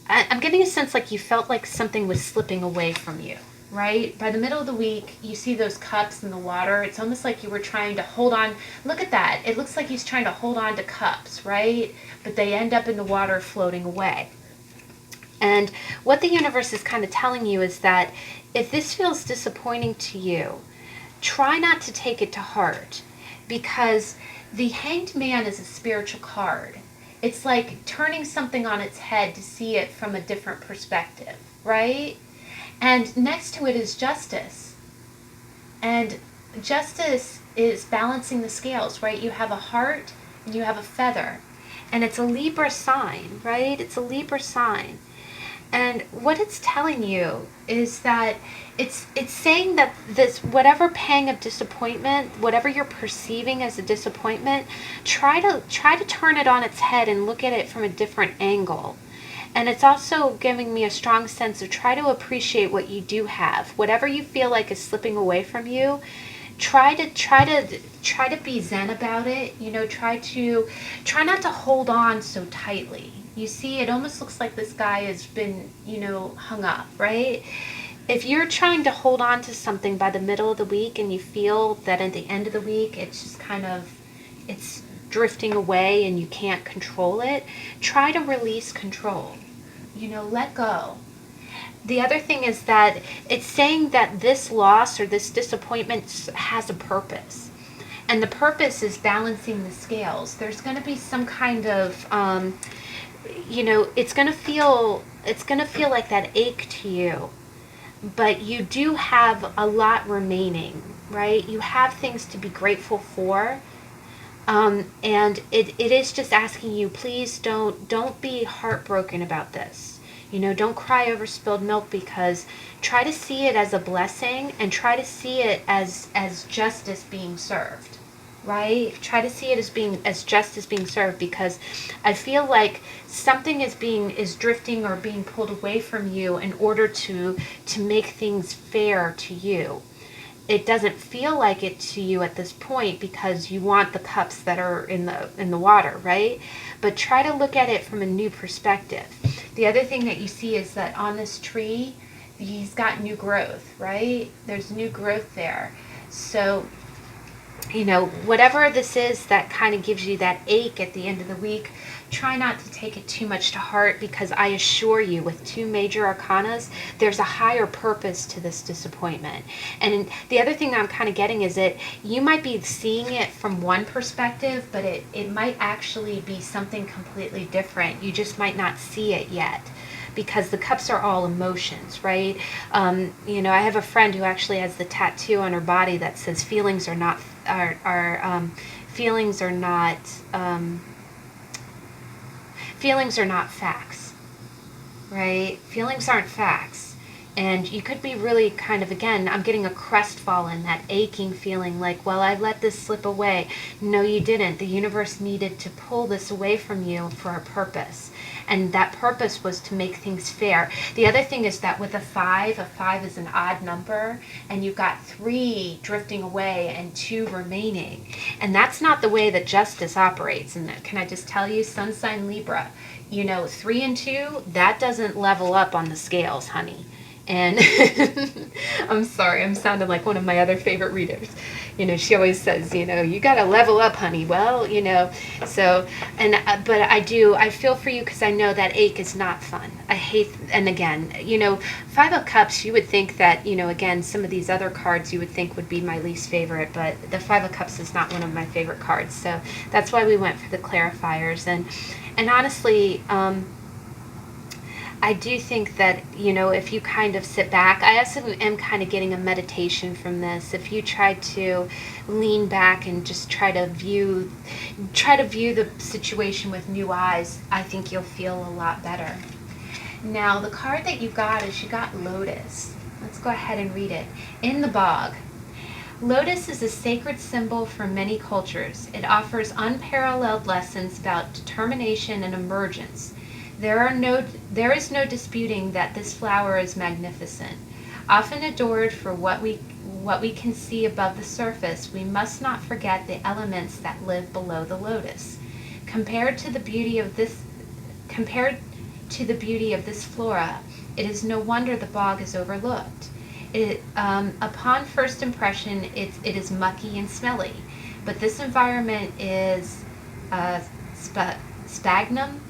I'm getting a sense like you felt like something was slipping away from you, right? By the middle of the week, you see those cups in the water. It's almost like you were trying to hold on. Look at that. It looks like he's trying to hold on to cups, right? But they end up in the water floating away. And what the universe is kind of telling you is that if this feels disappointing to you, try not to take it to heart, because the Hanged Man is a spiritual card. It's like turning something on its head to see it from a different perspective, right? And next to it is Justice. And Justice is balancing the scales, right? You have a heart and you have a feather. And it's a Libra sign, right? It's a Libra sign. And what it's telling you is that it's saying that this, whatever pang of disappointment, whatever you're perceiving as a disappointment, try to turn it on its head and look at it from a different angle. And it's also giving me a strong sense of try to appreciate what you do have. Whatever you feel like is slipping away from you, try to be zen about it. You know, try not to hold on so tightly. You see, it almost looks like this guy has been, you know, hung up, right? If you're trying to hold on to something by the middle of the week and you feel that at the end of the week it's just kind of, it's drifting away and you can't control it, try to release control. You know, let go. The other thing is that it's saying that this loss or this disappointment has a purpose. And the purpose is balancing the scales. There's going to be some kind of, you know, it's going to feel like that ache to you. But you do have a lot remaining, right? You have things to be grateful for. And it is just asking you, please don't be heartbroken about this. You know, don't cry over spilled milk, because try to see it as a blessing and try to see it as justice being served, right? Try to see it as justice being served, because I feel like something is drifting or being pulled away from you in order to make things fair to you. It doesn't feel like it to you at this point because you want the cups that are in the water, right? But try to look at it from a new perspective. The other thing that you see is that on this tree, he's got new growth, right? There's new growth there. So, you know, whatever this is that kind of gives you that ache at the end of the week, try not to take it too much to heart, because I assure you, with two major arcanas, there's a higher purpose to this disappointment. And the other thing I'm kind of getting is that you might be seeing it from one perspective, but it might actually be something completely different. You just might not see it yet, because the cups are all emotions, right? You know, I have a friend who actually has the tattoo on her body that says feelings are not feelings are not feelings are not facts, right? Feelings aren't facts. And you could be really kind of, again, I'm getting a crestfallen, that aching feeling like, well, I let this slip away. No, you didn't. The universe needed to pull this away from you for a purpose. And that purpose was to make things fair. The other thing is that with a five is an odd number, and you've got 3 drifting away and 2 remaining. And that's not the way that justice operates. And can I just tell you, Sun sign Libra, you know, 3 and 2, that doesn't level up on the scales, honey. And I'm sorry, I'm sounding like one of my other favorite readers. You know, she always says, you know, you got to level up, honey. Well, you know, so, and, but I feel for you, because I know that ache is not fun. I hate, and again, you know, 5 of Cups, you would think that, you know, again, some of these other cards you would think would be my least favorite, but the 5 of Cups is not one of my favorite cards. So that's why we went for the clarifiers. And honestly, I do think that, you know, if you kind of sit back, I also am kind of getting a meditation from this. If you try to lean back and just try to view the situation with new eyes, I think you'll feel a lot better. Now, the card that you got is you got Lotus. Let's go ahead and read it. In the Bog. Lotus is a sacred symbol for many cultures. It offers unparalleled lessons about determination and emergence. There is no disputing that this flower is magnificent. Often adored for what we can see above the surface, we must not forget the elements that live below the lotus. Compared to the beauty of this flora, it is no wonder the bog is overlooked. Upon first impression, it is mucky and smelly, but this environment is sphagnum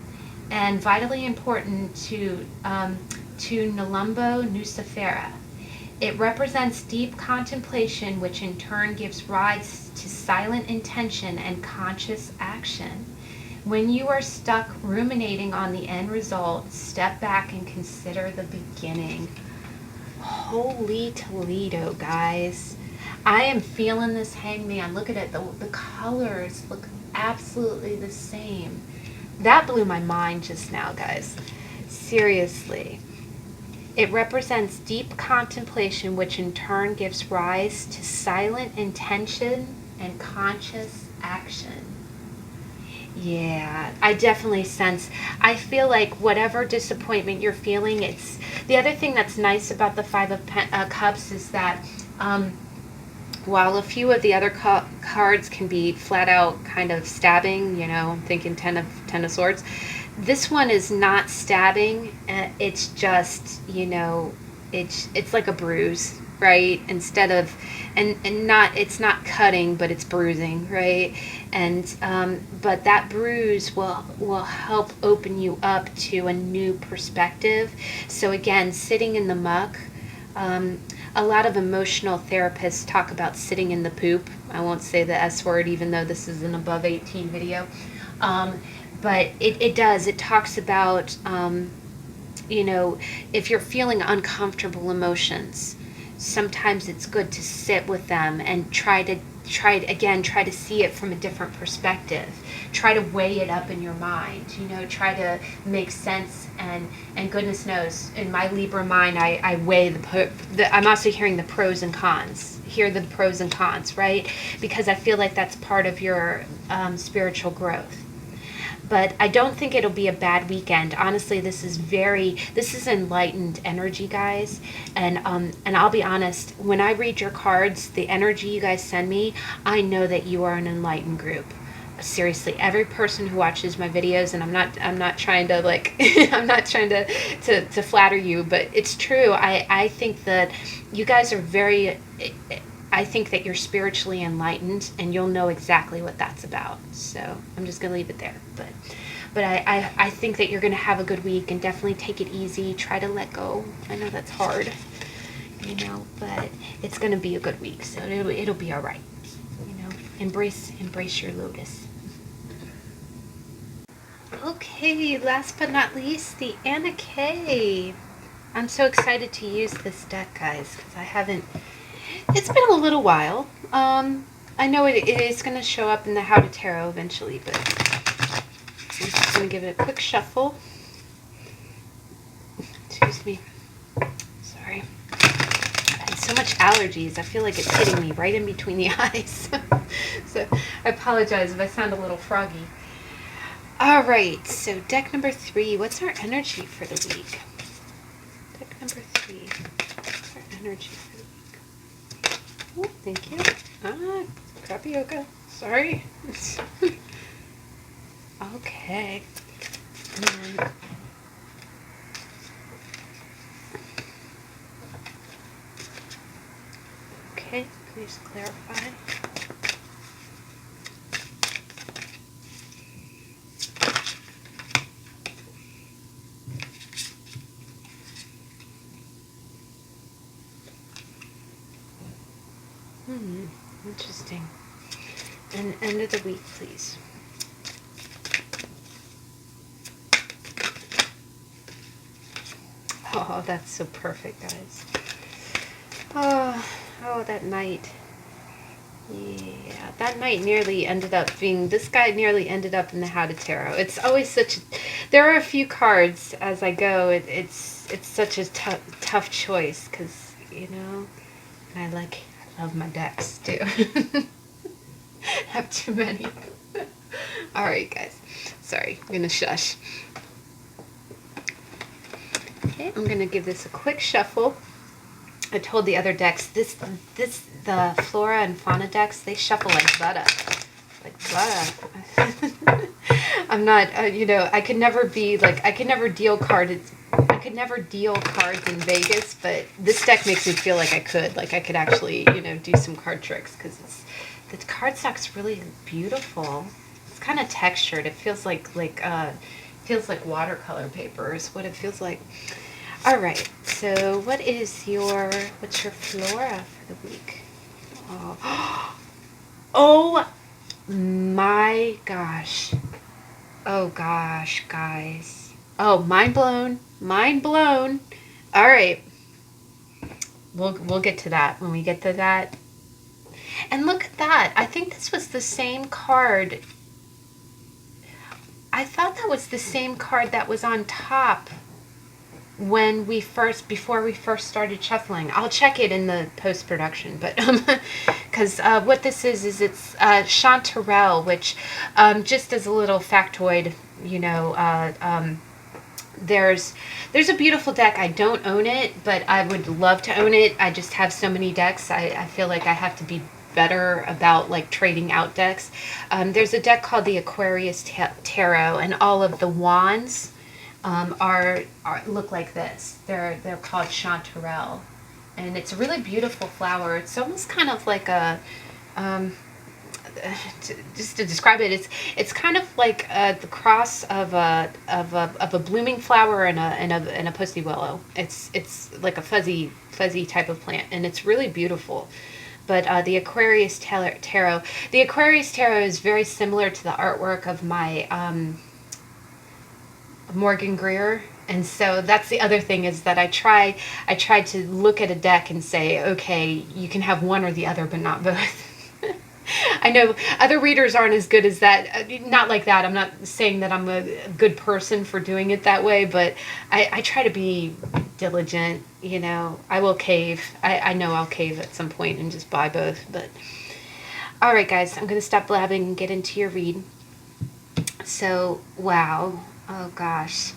and vitally important to Nelumbo nucifera. It represents deep contemplation, which in turn gives rise to silent intention and conscious action. When you are stuck ruminating on the end result, step back and consider the beginning. Holy Toledo, guys. I am feeling this hangman. Look at it. The colors look absolutely the same. That blew my mind just now, guys. Seriously. It represents deep contemplation, which in turn gives rise to silent intention and conscious action. Yeah, I definitely sense, I feel like whatever disappointment you're feeling, it's, the other thing that's nice about the 5 of Cups is that while a few of the other cards can be flat out kind of stabbing, you know, I'm thinking Ten of Swords, this one is not stabbing. It's just, you know, it's like a bruise, right? Instead of, and not, it's not cutting, but it's bruising, right? And but that bruise will help open you up to a new perspective. So again, sitting in the muck. A lot of emotional therapists talk about sitting in the poop. I won't say the S word, even though this is an above 18 video. But it does. It talks about, you know, if you're feeling uncomfortable emotions, sometimes it's good to sit with them and try to see it from a different perspective. Try to weigh it up in your mind, you know, try to make sense, and goodness knows, in my Libra mind, I weigh I'm also hearing the pros and cons. Hear the pros and cons, right? Because I feel like that's part of your spiritual growth. But I don't think it'll be a bad weekend. Honestly, this is enlightened energy, guys. And I'll be honest, when I read your cards, the energy you guys send me, I know that you are an enlightened group. seriously, every person who watches my videos, and I'm not trying to like I'm not trying to flatter you, but it's true. I think that you guys are very, I think that you're spiritually enlightened, and you'll know exactly what that's about. So I'm just gonna leave it there. But I think that you're gonna have a good week, and definitely take it easy. Try to let go. I know that's hard, you know, but it's gonna be a good week, so it'll be all right. You know, embrace your lotus. Okay, last but not least, the Anna K. I'm so excited to use this deck, guys, because I haven't. It's been a little while. I know it is going to show up in the How to Tarot eventually, but I'm just going to give it a quick shuffle. Excuse me. Sorry. I had so much allergies. I feel like it's hitting me right in between the eyes. So I apologize if I sound a little froggy. All right, so deck number 3. What's our energy for the week? Deck number 3. What's our energy for the week? Oh, thank you. Crapioca. Sorry. Okay. Okay, please clarify. Interesting. And end of the week, please. Oh, that's so perfect, guys. Oh, that night. Yeah, that night nearly ended up being, this guy nearly ended up in the How to Tarot. It's always such, there are a few cards as I go. It's such a tough choice because, you know, I love my decks too. Have too many. All right, guys. Sorry, I'm gonna shush. Okay, I'm gonna give this a quick shuffle. I told the other decks the Flora and Fauna decks, they shuffle like butter. Like butter. I'm not, you know, I could never deal cards in Vegas, but this deck makes me feel like I could actually, you know, do some card tricks because the cardstock's really beautiful. It's kind of textured. It feels like watercolor paper is what it feels like. All right. So what's your Flora for the week? Oh my gosh. Oh gosh, guys. Oh, mind blown. Mind blown. All right. We'll get to that when we get to that. And look at that. I think this was the same card. I thought that was the same card that was on top when before we first started shuffling. I'll check it in the post-production, but because what this is it's Chanterelle, which just as a little factoid, you know, there's a beautiful deck. I don't own it, but I would love to own it. I just have so many decks. I feel like I have to be better about like trading out decks. There's a deck called the Aquarian Tarot, and all of the wands look like this. They're called Chanterelle, and it's a really beautiful flower. It's almost kind of like a just to describe it, it's kind of like the cross of a blooming flower and a pussy willow. It's like a fuzzy type of plant, and it's really beautiful. But the Aquarian Tarot, is very similar to the artwork of my Morgan Greer. And so that's the other thing, is that I try to look at a deck and say, okay, you can have one or the other, but not both. I know other readers aren't as good as that. Not like that. I'm not saying that I'm a good person for doing it that way, but I try to be diligent. You know, I will cave. I know I'll cave at some point and just buy both. But all right, guys, I'm going to stop blabbing and get into your read. So, wow. Oh, gosh.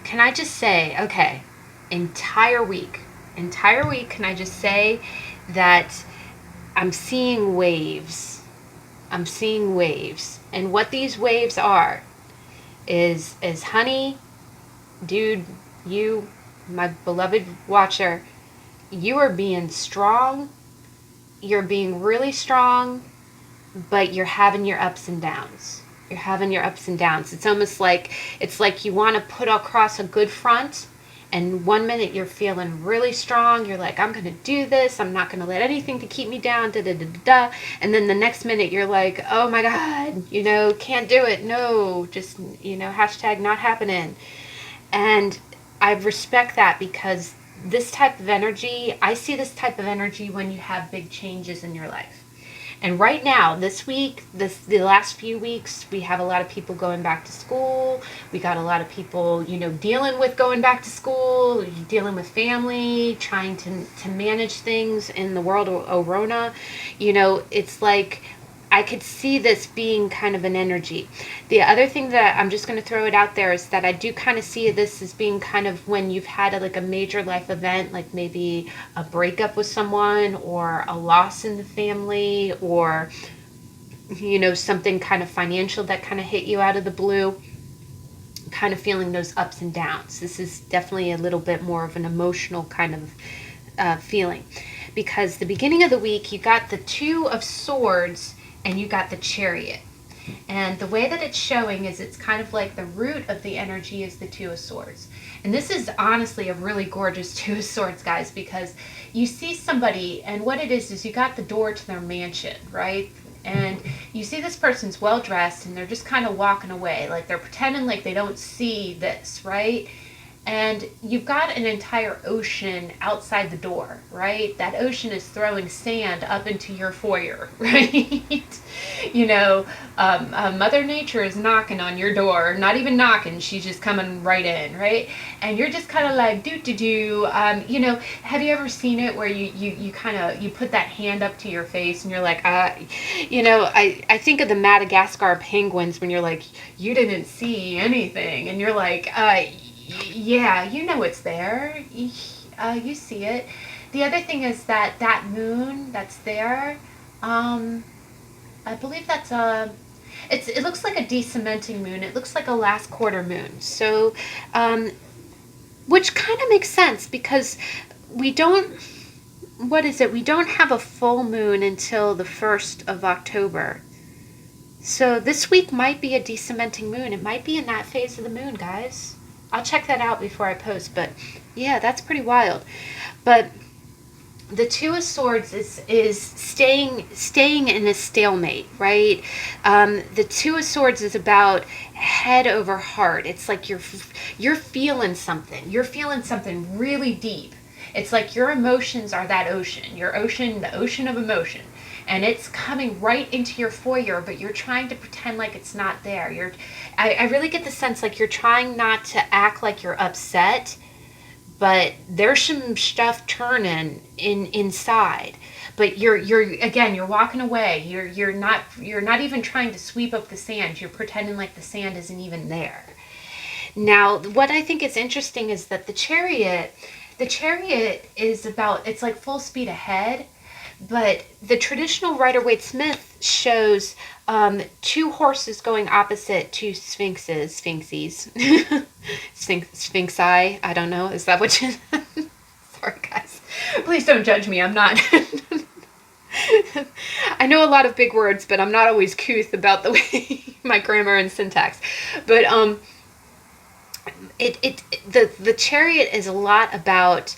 Can I just say, okay, entire week, can I just say that I'm seeing waves. I'm seeing waves. And what these waves are is honey, dude, you, my beloved watcher, you are being strong. You're being really strong, but you're having your ups and downs. You're having your ups and downs. It's almost like, it's like you want to put across a good front, and one minute you're feeling really strong. You're like, I'm going to do this. I'm not going to let anything to keep me down. Da, da, da, da, da. And then the next minute you're like, oh my God, you know, can't do it. No, just, you know, hashtag not happening. And I respect that, because this type of energy, I see this type of energy when you have big changes in your life. And right now, this week, the last few weeks, we have a lot of people going back to school. We got a lot of people, you know, dealing with going back to school, dealing with family, trying to manage things in the world of Rona. You know, it's like, I could see this being kind of an energy. The other thing that I'm just going to throw it out there is that I do kind of see this as being kind of when you've had like a major life event, like maybe a breakup with someone, or a loss in the family, or, you know, something kind of financial that kind of hit you out of the blue, kind of feeling those ups and downs. This is definitely a little bit more of an emotional kind of feeling, because the beginning of the week, you got the Two of Swords and you got the Chariot. And the way that it's showing is it's kind of like the root of the energy is the Two of Swords. And this is honestly a really gorgeous Two of Swords, guys, because you see somebody, and what it is you got the door to their mansion, right? And you see this person's well dressed and they're just kind of walking away, like they're pretending like they don't see this, right? And you've got an entire ocean outside the door, right? That ocean is throwing sand up into your foyer, right? You know, Mother Nature is knocking on your door. Not even knocking, she's just coming right in, right? And you're just kind of like, do. You know, have you ever seen it where you kind of, you put that hand up to your face and you're like, you know, I think of the Madagascar penguins when you're like, you didn't see anything. And you're like, yeah, you know it's there. You see it. The other thing is that moon that's there, I believe that's it looks like a de-cementing moon. It looks like a last quarter moon. So, which kind of makes sense, because we don't, what is it? We don't have a full moon until the 1st of October. So this week might be a de-cementing moon. It might be in that phase of the moon, guys. I'll check that out before I post, but yeah, that's pretty wild. But the Two of Swords is staying in a stalemate, right? The Two of Swords is about head over heart. It's like you're feeling something. You're feeling something really deep. It's like your emotions are that ocean. Your ocean, the ocean of emotion. And it's coming right into your foyer, but you're trying to pretend like it's not there. I really get the sense like you're trying not to act like you're upset, but there's some stuff turning inside. But you're walking away. You're not even trying to sweep up the sand. You're pretending like the sand isn't even there. Now, what I think is interesting is that the chariot is about, it's like full speed ahead. But the traditional Rider-Waite-Smith shows two horses going opposite two sphinxes. Sphinxi, I don't know. Is that what you... Sorry, guys. Please don't judge me. I'm not... I know a lot of big words, but I'm not always couth about the way my grammar and syntax. But the chariot is a lot about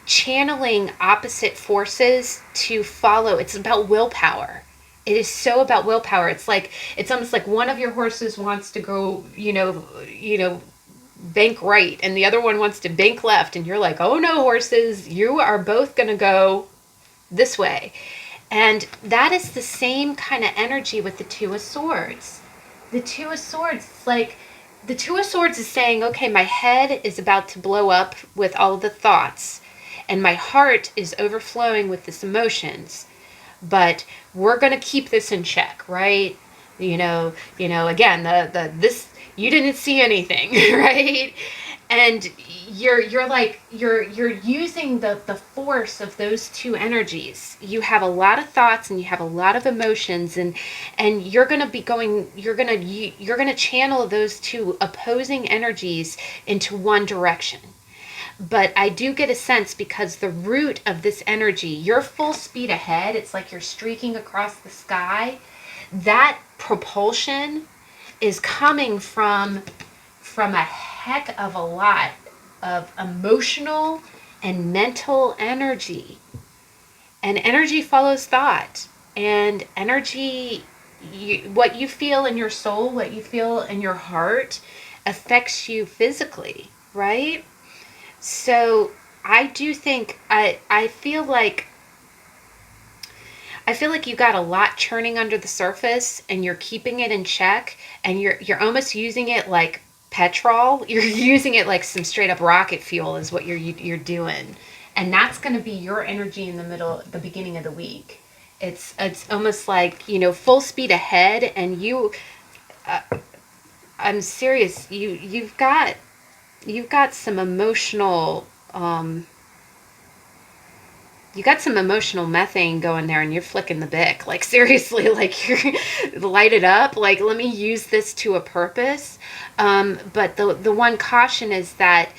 channeling opposite forces to follow. It's about willpower. It is so about willpower. It's almost like one of your horses wants to go, bank right, and the other one wants to bank left, and you're like, oh no, horses, you are both going to go this way. And that is the same kind of energy with the Two of Swords. The Two of Swords, it's like, the Two of Swords is saying, okay, my head is about to blow up with all of the thoughts, and my heart is overflowing with this emotions, but we're going to keep this in check, right? Again, this, you didn't see anything, right? and you're using the force of those two energies. You have a lot of thoughts and you have a lot of emotions, and you're going to be going you're going to channel those two opposing energies into one direction. But I do get a sense, because the root of this energy, you're full speed ahead, it's like you're streaking across the sky. That propulsion is coming from a heck of a lot of emotional and mental energy. And energy follows thought. And energy, what you feel in your soul, what you feel in your heart, affects you physically, right? So I do think, I feel like you got a lot churning under the surface, and you're keeping it in check, and you're almost using it like petrol. You're using it like some straight up rocket fuel is what you're doing. And that's going to be your energy in the beginning of the week. It's almost like, full speed ahead, and uh, I'm serious, you've got some emotional, you got some emotional methane going there, and you're flicking the bick. Like, seriously, like, you're light it up. Like, let me use this to a purpose. But the one caution is that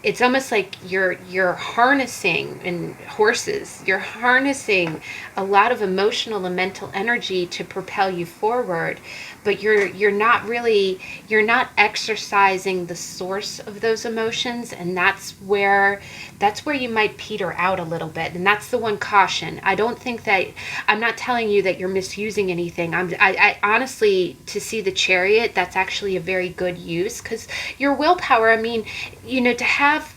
it's almost like you're harnessing, in horses, you're harnessing a lot of emotional and mental energy to propel you forward, but you're not exercising the source of those emotions, and that's where you might peter out a little bit. And that's the one caution. I don't think that, I'm not telling you that you're misusing anything. I honestly, to see the Chariot, that's actually a very good use, because your willpower, I mean, to have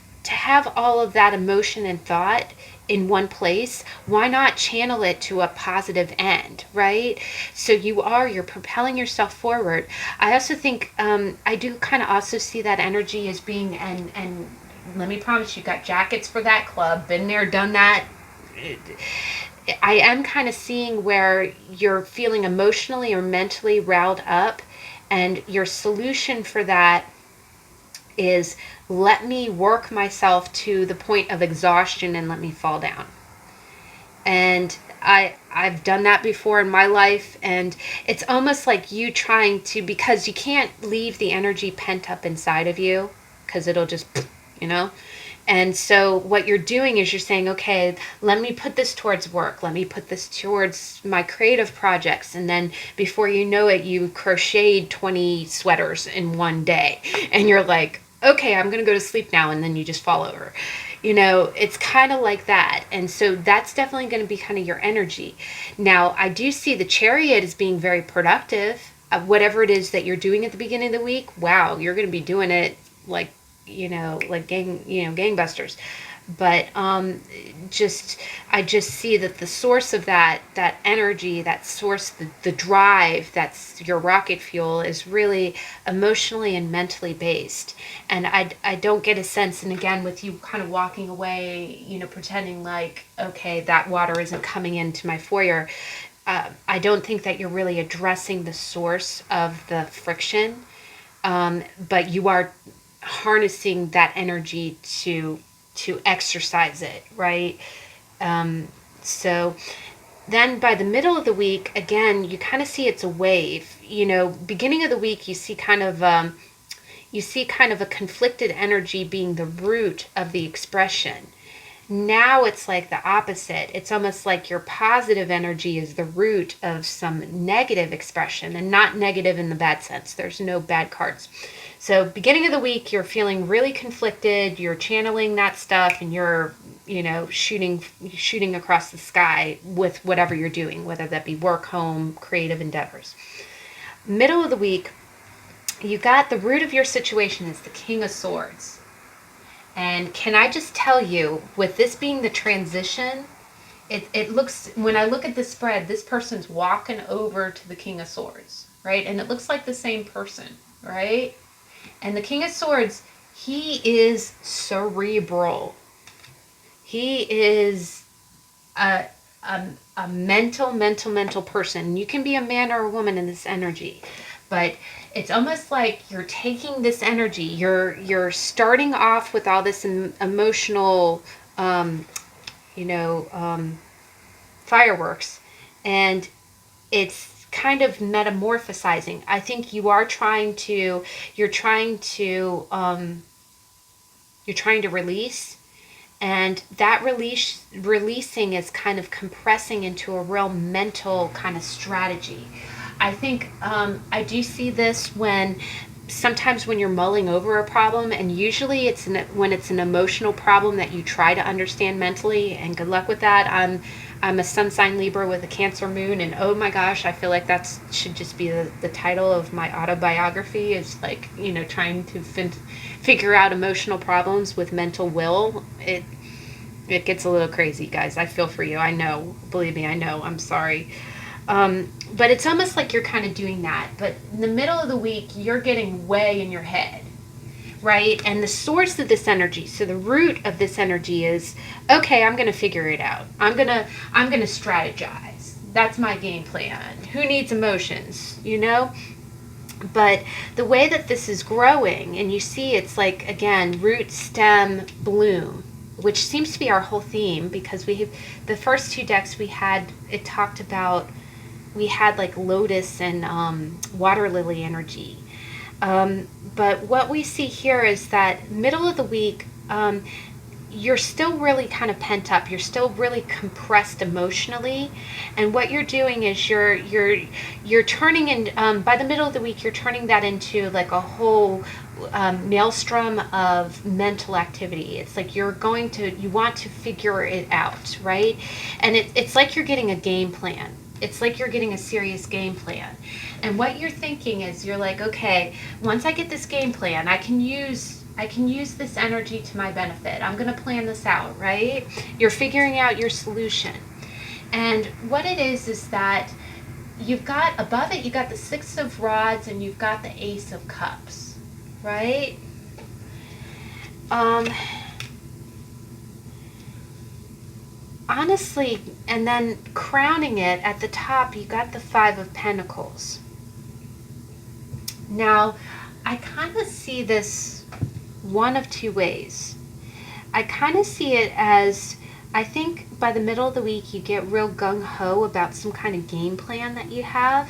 all of that emotion and thought in one place, why not channel it to a positive end, right? So you're propelling yourself forward. I also think, I do kind of also see that energy as being, and let me promise you, got jackets for that club, been there, done that. I am kind of seeing where you're feeling emotionally or mentally riled up, and your solution for that is, let me work myself to the point of exhaustion and let me fall down. And I've done that before in my life, and it's almost like you trying to, because you can't leave the energy pent up inside of you, because it'll just, you know. And so what you're doing is you're saying, okay, let me put this towards work. Let me put this towards my creative projects. And then before you know it, you crocheted 20 sweaters in one day. And you're like, okay, I'm going to go to sleep now. And then you just fall over. It's kind of like that. And so that's definitely going to be kind of your energy. Now, I do see the Chariot as being very productive. Whatever it is that you're doing at the beginning of the week, wow, you're going to be doing it like gangbusters. But I just see that the source of that energy, that source, the drive, that's your rocket fuel, is really emotionally and mentally based. And I don't get a sense, and again, with you kind of walking away, pretending like, okay, that water isn't coming into my foyer, I don't think that you're really addressing the source of the friction, but you are harnessing that energy to exercise it, right? So then by the middle of the week, again, you kind of see it's a wave. Beginning of the week, you see kind of a conflicted energy being the root of the expression. Now it's like the opposite. It's almost like your positive energy is the root of some negative expression, and not negative in the bad sense. There's no bad cards. So beginning of the week, you're feeling really conflicted. You're channeling that stuff, and you're, shooting across the sky with whatever you're doing, whether that be work, home, creative endeavors. Middle of the week, you got the root of your situation is the King of Swords. And can I just tell you, with this being the transition, it looks, when I look at the spread, this person's walking over to the King of Swords, right? And it looks like the same person, right? And the King of Swords, he is cerebral. He is a mental person. You can be a man or a woman in this energy. but it's almost like you're taking this energy, you're starting off with all this emotional, you know, fireworks, and it's kind of metamorphosizing. I think you're trying to release, and that releasing is kind of compressing into a real mental kind of strategy. I think I do see this sometimes when you're mulling over a problem, and usually when it's an emotional problem that you try to understand mentally, and good luck with that. I'm a sun sign Libra with a Cancer moon, and oh my gosh, I feel like that should just be the title of my autobiography, is like, you know, trying to figure out emotional problems with mental will. It gets a little crazy, guys. I feel for you. I know. Believe me, I know. I'm sorry. But it's almost like you're kind of doing that. But in the middle of the week, you're getting way in your head, right? And the source of this energy, so the root of this energy is, okay, I'm going to figure it out. I'm going to strategize. That's my game plan. Who needs emotions, you know? But the way that this is growing, and you see it's like, again, root, stem, bloom, which seems to be our whole theme, because we have the first two decks we had, it talked about, we had like lotus and water lily energy. But what we see here is that middle of the week, you're still really kind of pent up. You're still really compressed emotionally, and what you're doing is you're turning in. By the middle of the week, you're turning that into like a whole maelstrom of mental activity. It's like you want to figure it out, right? And it's like you're getting a game plan. It's like you're getting a serious game plan. And what you're thinking is, you're like, okay, once I get this game plan, I can use this energy to my benefit. I'm going to plan this out, right? You're figuring out your solution. And what it is that you've got above it, you've got the Six of Rods and you've got the Ace of Cups, right? Honestly, and then crowning it at the top, you got the Five of Pentacles. Now, I kind of see this one of two ways. I kind of see it as, I think by the middle of the week you get real gung-ho about some kind of game plan that you have,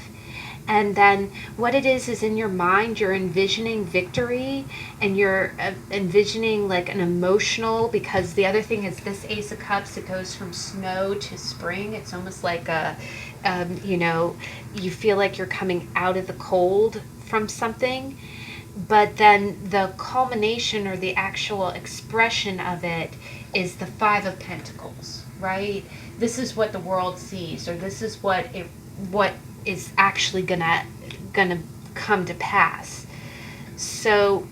and then what it is in your mind you're envisioning victory, and you're envisioning like an emotional, because the other thing is this Ace of Cups, it goes from snow to spring. It's almost like you know, you feel like you're coming out of the cold from something, but then the culmination or the actual expression of it is the Five of Pentacles, right? This is what the world sees, or this is what is actually gonna come to pass. So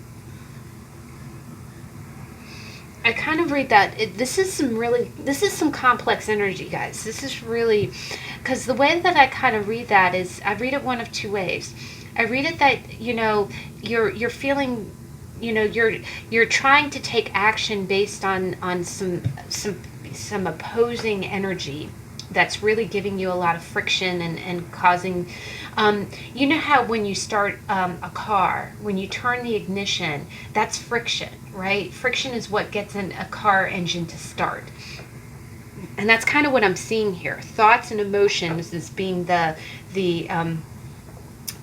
I kind of read that this is some complex energy, guys. This is really, because the way that I kind of read that is, I read it one of two ways. I read it that, you know, you're feeling, you know, you're trying to take action based on some opposing energy that's really giving you a lot of friction and causing, you know how when you start a car, when you turn the ignition, that's friction, right? Friction is what gets a car engine to start. And that's kind of what I'm seeing here. Thoughts and emotions as being the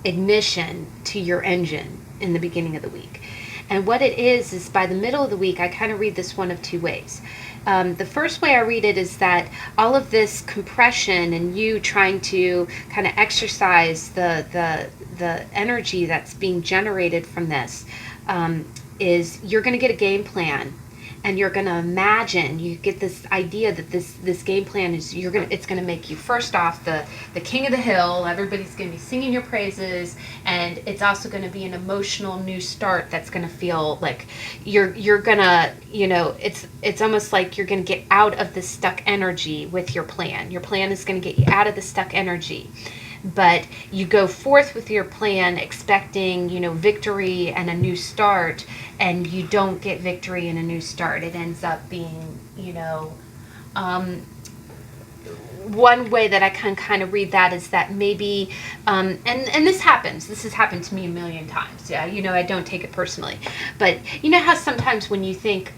ignition to your engine in the beginning of the week. And what it is by the middle of the week, I kind of read this one of two ways. The first way I read it is that all of this compression and you trying to kind of exercise the energy that's being generated from this, is you're going to get a game plan, and you're going to imagine, you get this idea that this game plan is, it's going to make you, first off, the king of the hill. Everybody's going to be singing your praises, and it's also going to be an emotional new start that's going to feel like you're going to, you know, it's almost like you're going to get out of the stuck energy with your plan. Your plan is going to get you out of the stuck energy. But you go forth with your plan expecting, you know, victory and a new start, and you don't get victory and a new start. It ends up being, you know, one way that I can kind of read that is that maybe, and this happens. This has happened to me a million times. Yeah, I don't take it personally, but you know how sometimes when you think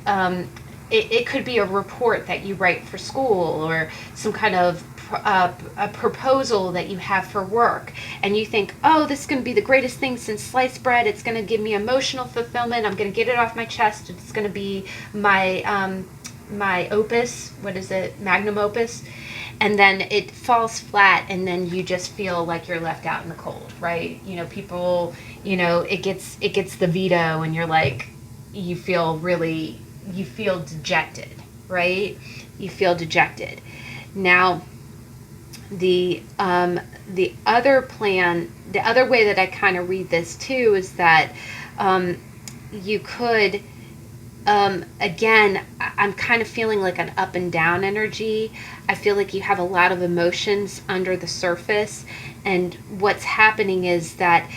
it could be a report that you write for school or some kind of a proposal that you have for work, and you think, oh, this is going to be the greatest thing since sliced bread. It's going to give me emotional fulfillment. I'm going to get it off my chest. It's going to be my opus. What is it? Magnum opus. And then it falls flat, and then you just feel like you're left out in the cold, right? People, it gets the veto, and you're like, you feel dejected, right? You feel dejected. Now, the other way that I kind of read this too is that you could, again, I'm kind of feeling like an up and down energy. I feel like you have a lot of emotions under the surface, and what's happening is that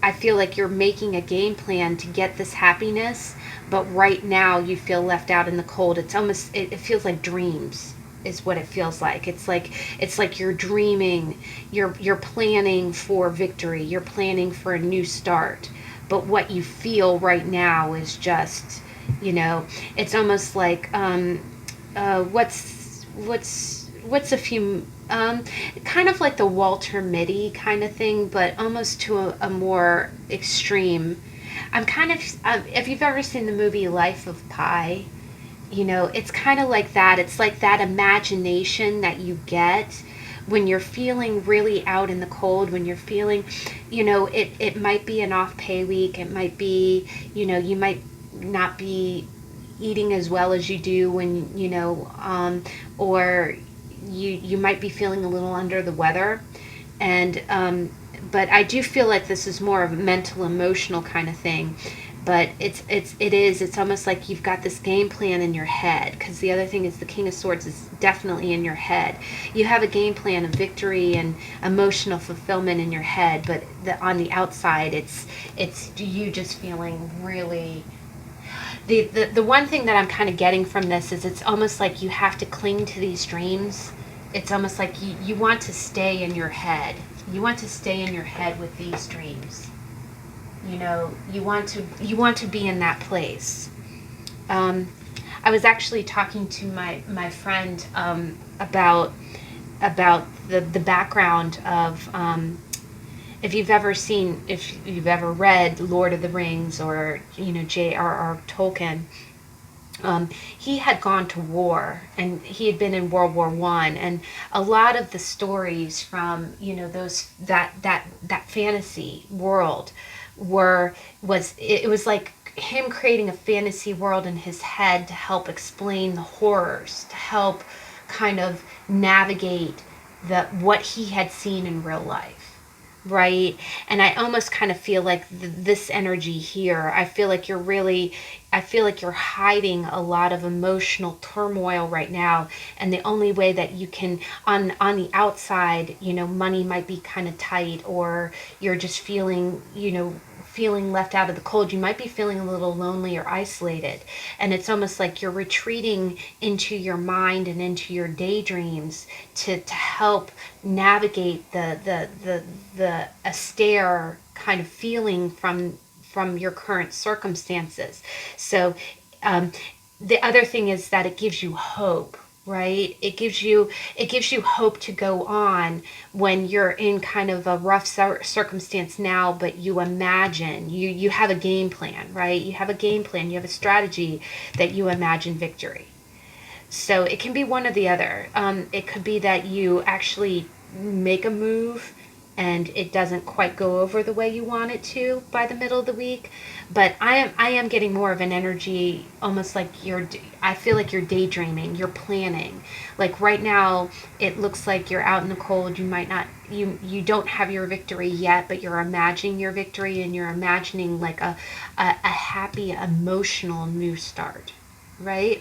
I feel like you're making a game plan to get this happiness, but right now you feel left out in the cold. It's almost, it feels like dreams is what it feels like. It's like you're dreaming, you're planning for victory, you're planning for a new start, but what you feel right now is just, it's almost like what's a few kind of like the Walter Mitty kind of thing, but almost to a more extreme. I'm kind of, if you've ever seen the movie Life of Pi, it's kind of like that. It's like that imagination that you get when you're feeling really out in the cold, when you're feeling, it might be an off pay week. It might be, you might not be eating as well as you do when, or you might be feeling a little under the weather. And, but I do feel like this is more of a mental, emotional kind of thing. But it's almost like you've got this game plan in your head, because the other thing is the King of Swords is definitely in your head. You have a game plan of victory and emotional fulfillment in your head, but on the outside, it's you just feeling really. The one thing that I'm kind of getting from this is it's almost like you have to cling to these dreams. It's almost like you want to stay in your head. You want to stay in your head with these dreams. You want to be in that place. I was actually talking to my friend about the background of if you've ever read Lord of the Rings or J.R.R. Tolkien. He had gone to war, and he had been in World War I, and a lot of the stories from that fantasy world it was like him creating a fantasy world in his head to help explain the horrors, to help kind of navigate what he had seen in real life, right? And I almost kind of feel like this energy here, I feel like you're hiding a lot of emotional turmoil right now, and the only way that you can, on the outside, money might be kind of tight, or you're just feeling left out of the cold. You might be feeling a little lonely or isolated, and it's almost like you're retreating into your mind and into your daydreams to help navigate the austere kind of feeling from your current circumstances. So the other thing is that it gives you hope, right? It gives you hope to go on when you're in kind of a rough circumstance now, but you imagine, you have a game plan, right? You have a game plan, you have a strategy that you imagine victory. So it can be one or the other. It could be that you actually make a move and it doesn't quite go over the way you want it to by the middle of the week. But I am getting more of an energy, almost like I feel like you're daydreaming, you're planning. Like right now, it looks like you're out in the cold. You might not, you don't have your victory yet, but you're imagining your victory, and you're imagining like a happy, emotional new start, right?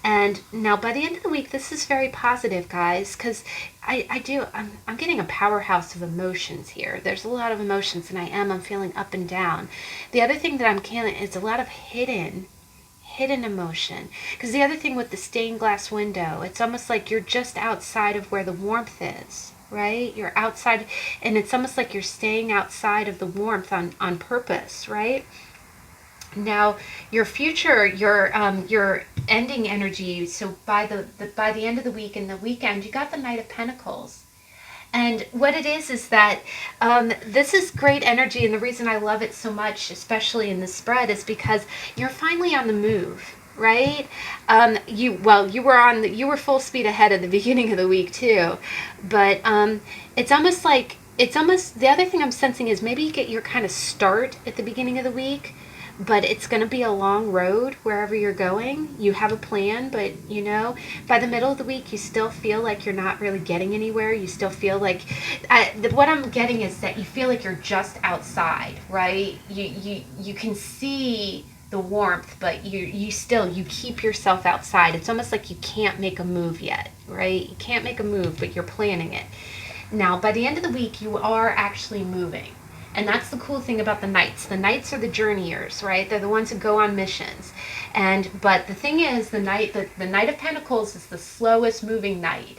And now by the end of the week, this is very positive, guys, because I'm getting a powerhouse of emotions here. There's a lot of emotions, and I'm feeling up and down. The other thing that I'm feeling is a lot of hidden hidden emotion. Because the other thing with the stained glass window, it's almost like you're just outside of where the warmth is, right? You're outside, and it's almost like you're staying outside of the warmth on purpose, right? Now, your future, your ending energy. So by by the end of the week and the weekend, you got the Knight of Pentacles. And what it is that this is great energy, and the reason I love it so much, especially in the spread, is because you're finally on the move, right? You were full speed ahead at the beginning of the week too, but it's almost the other thing I'm sensing is maybe you get your kind of start at the beginning of the week. But it's going to be a long road wherever you're going. You have a plan, but by the middle of the week, you still feel like you're not really getting anywhere. You still feel like, what I'm getting is that you feel like you're just outside, right? You can see the warmth, but you keep yourself outside. It's almost like you can't make a move yet, right? You can't make a move, but you're planning it. Now, by the end of the week, you are actually moving. And that's the cool thing about the knights. The knights are the journeyers, right? They're the ones who go on missions. But the thing is, the Knight of Pentacles is the slowest moving knight.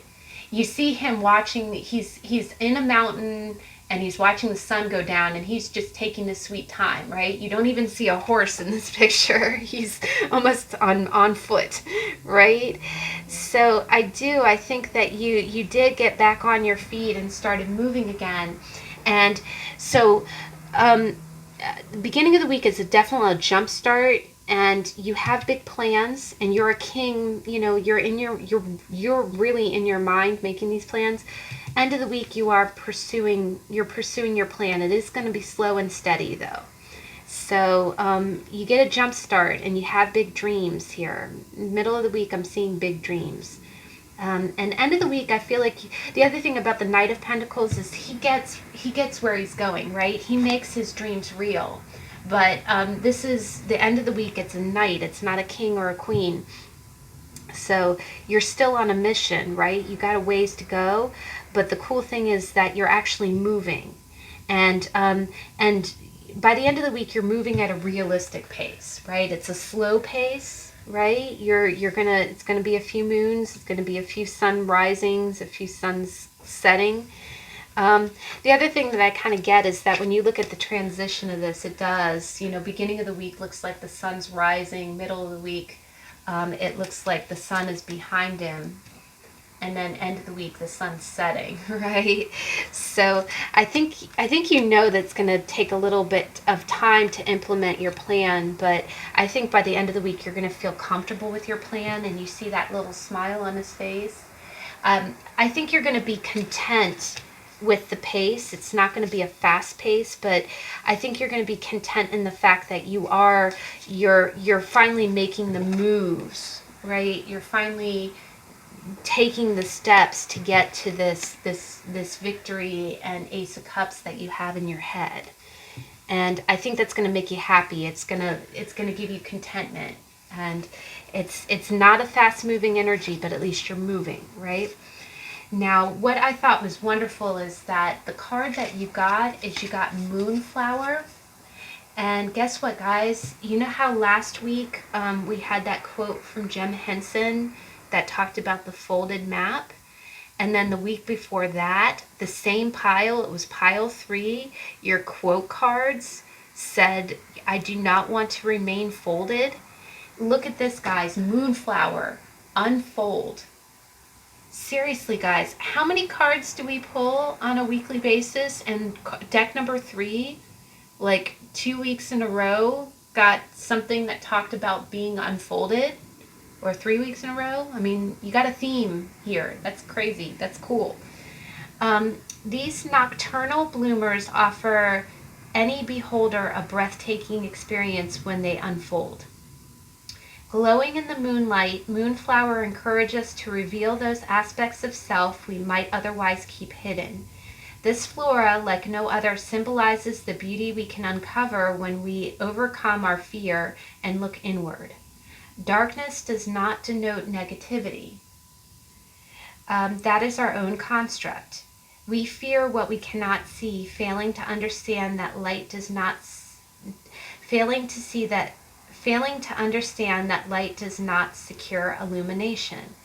You see him watching. He's in a mountain and he's watching the sun go down, and he's just taking his sweet time, right? You don't even see a horse in this picture. He's almost on foot, right? So I think that you did get back on your feet and started moving again. And so the beginning of the week is definitely a jump start, and you have big plans, and you're a king. You're really in your mind making these plans. End of the week, you're pursuing your plan. It is going to be slow and steady though. So you get a jump start, and you have big dreams here. Middle of the week, I'm seeing big dreams. And end of the week, I feel like the other thing about the Knight of Pentacles is he gets where he's going, right? He makes his dreams real. But this is the end of the week. It's a knight. It's not a king or a queen. So you're still on a mission, right? You got a ways to go. But the cool thing is that you're actually moving. And by the end of the week, you're moving at a realistic pace, right? It's a slow pace. Right? It's gonna be a few moons, it's gonna be a few sun risings, a few suns setting. The other thing that I kind of get is that when you look at the transition of this, it does, beginning of the week looks like the sun's rising, middle of the week, it looks like the sun is behind him, and then end of the week the sun's setting, right? So I think that's going to take a little bit of time to implement your plan, but I think by the end of the week you're going to feel comfortable with your plan, and you see that little smile on his face. I think you're going to be content with the pace. It's not going to be a fast pace, but I think you're going to be content in the fact that you're finally making the moves, right? You're finally taking the steps to get to this victory and Ace of Cups that you have in your head. And I think that's going to make you happy. It's going to give you contentment. And it's not a fast moving energy, but at least you're moving, right? Now, what I thought was wonderful is that the card that you got Moonflower. And guess what, guys? You know how last week we had that quote from Jem Henson that talked about the folded map? And then the week before that, the same pile, it was pile 3, your quote cards said, "I do not want to remain folded." Look at this, guys. Moonflower. Unfold. Seriously, guys, how many cards do we pull on a weekly basis? And deck number 3, like 2 weeks in a row, got something that talked about being unfolded. Or 3 weeks in a row. I mean, you got a theme here. That's crazy. That's cool. These nocturnal bloomers offer any beholder a breathtaking experience when they unfold. Glowing in the moonlight, Moonflower encourages us to reveal those aspects of self we might otherwise keep hidden. This flora, like no other, symbolizes the beauty we can uncover when we overcome our fear and look inward. Darkness does not denote negativity. That is our own construct. We fear what we cannot see, failing to understand that light does not, failing to see that failing to understand that light does not secure illumination.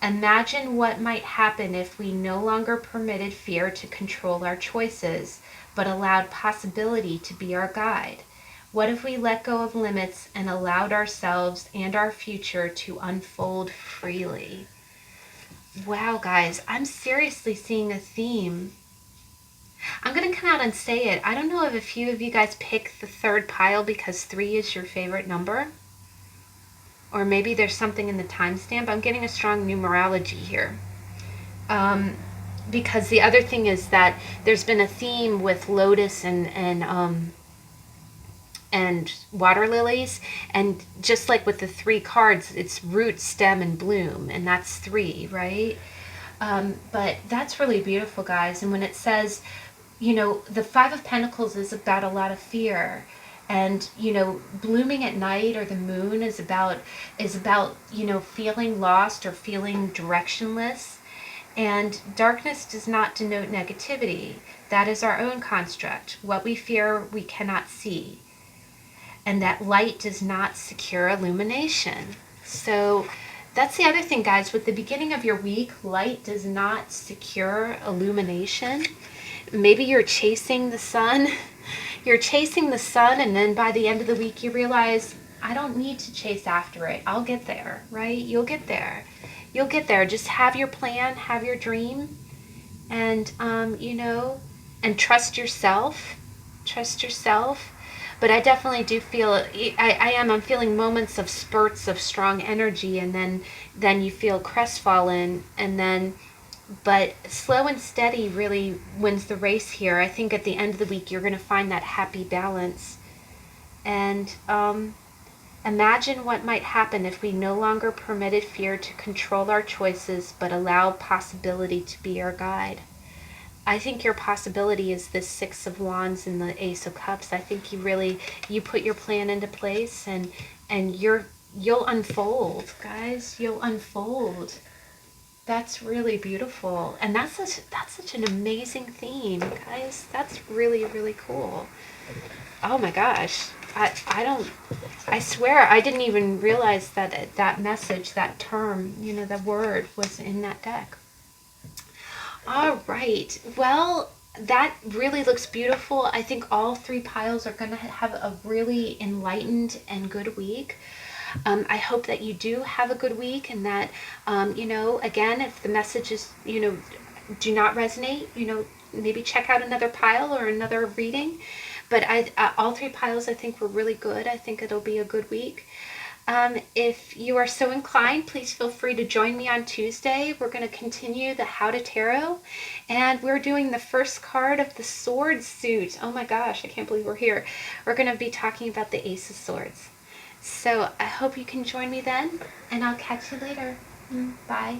Imagine what might happen if we no longer permitted fear to control our choices, but allowed possibility to be our guide. What if we let go of limits and allowed ourselves and our future to unfold freely? Wow, guys, I'm seriously seeing a theme. I'm going to come out and say it. I don't know if a few of you guys picked the third pile because 3 is your favorite number. Or maybe there's something in the timestamp. I'm getting a strong numerology here. Because the other thing is that there's been a theme with lotus and waterlilies, and just like with the 3 cards, it's root, stem, and bloom, and that's 3, right? But that's really beautiful, guys. And when it says, you know, the 5 of Pentacles is about a lot of fear. And, you know, blooming at night or the moon is about, you know, feeling lost or feeling directionless. And darkness does not denote negativity. That is our own construct. What we fear, we cannot see. And that light does not secure illumination. So that's the other thing, guys. With the beginning of your week, light does not secure illumination. Maybe you're chasing the sun. You're chasing the sun, and then by the end of the week you realize, I don't need to chase after it. I'll get there, right? You'll get there. You'll get there. Just have your plan, have your dream, and, you know, and trust yourself. Trust yourself. But I definitely do feel, I'm feeling moments of spurts of strong energy, and then you feel crestfallen, and then, but slow and steady really wins the race here. I think at the end of the week, you're going to find that happy balance. And imagine what might happen if we no longer permitted fear to control our choices, but allowed possibility to be our guide. I think your possibility is this 6 of Wands and the Ace of Cups. I think you put your plan into place, and you'll unfold, guys. You'll unfold. That's really beautiful, and that's such an amazing theme, guys. That's really, really cool. Oh my gosh, I swear I didn't even realize that message, that term, you know, the word was in that deck. All right, well, that really looks beautiful. I think all 3 piles are going to have a really enlightened and good week. I hope that you do have a good week, and that, you know, again, if the messages, you know, do not resonate, you know, maybe check out another pile or another reading. But all 3 piles I think were really good. I think it'll be a good week. If you are so inclined, please feel free to join me on Tuesday. We're going to continue the How to Tarot, and we're doing the first card of the Sword suit. Oh my gosh, I can't believe we're here. We're going to be talking about the Ace of Swords. So I hope you can join me then, and I'll catch you later. Bye.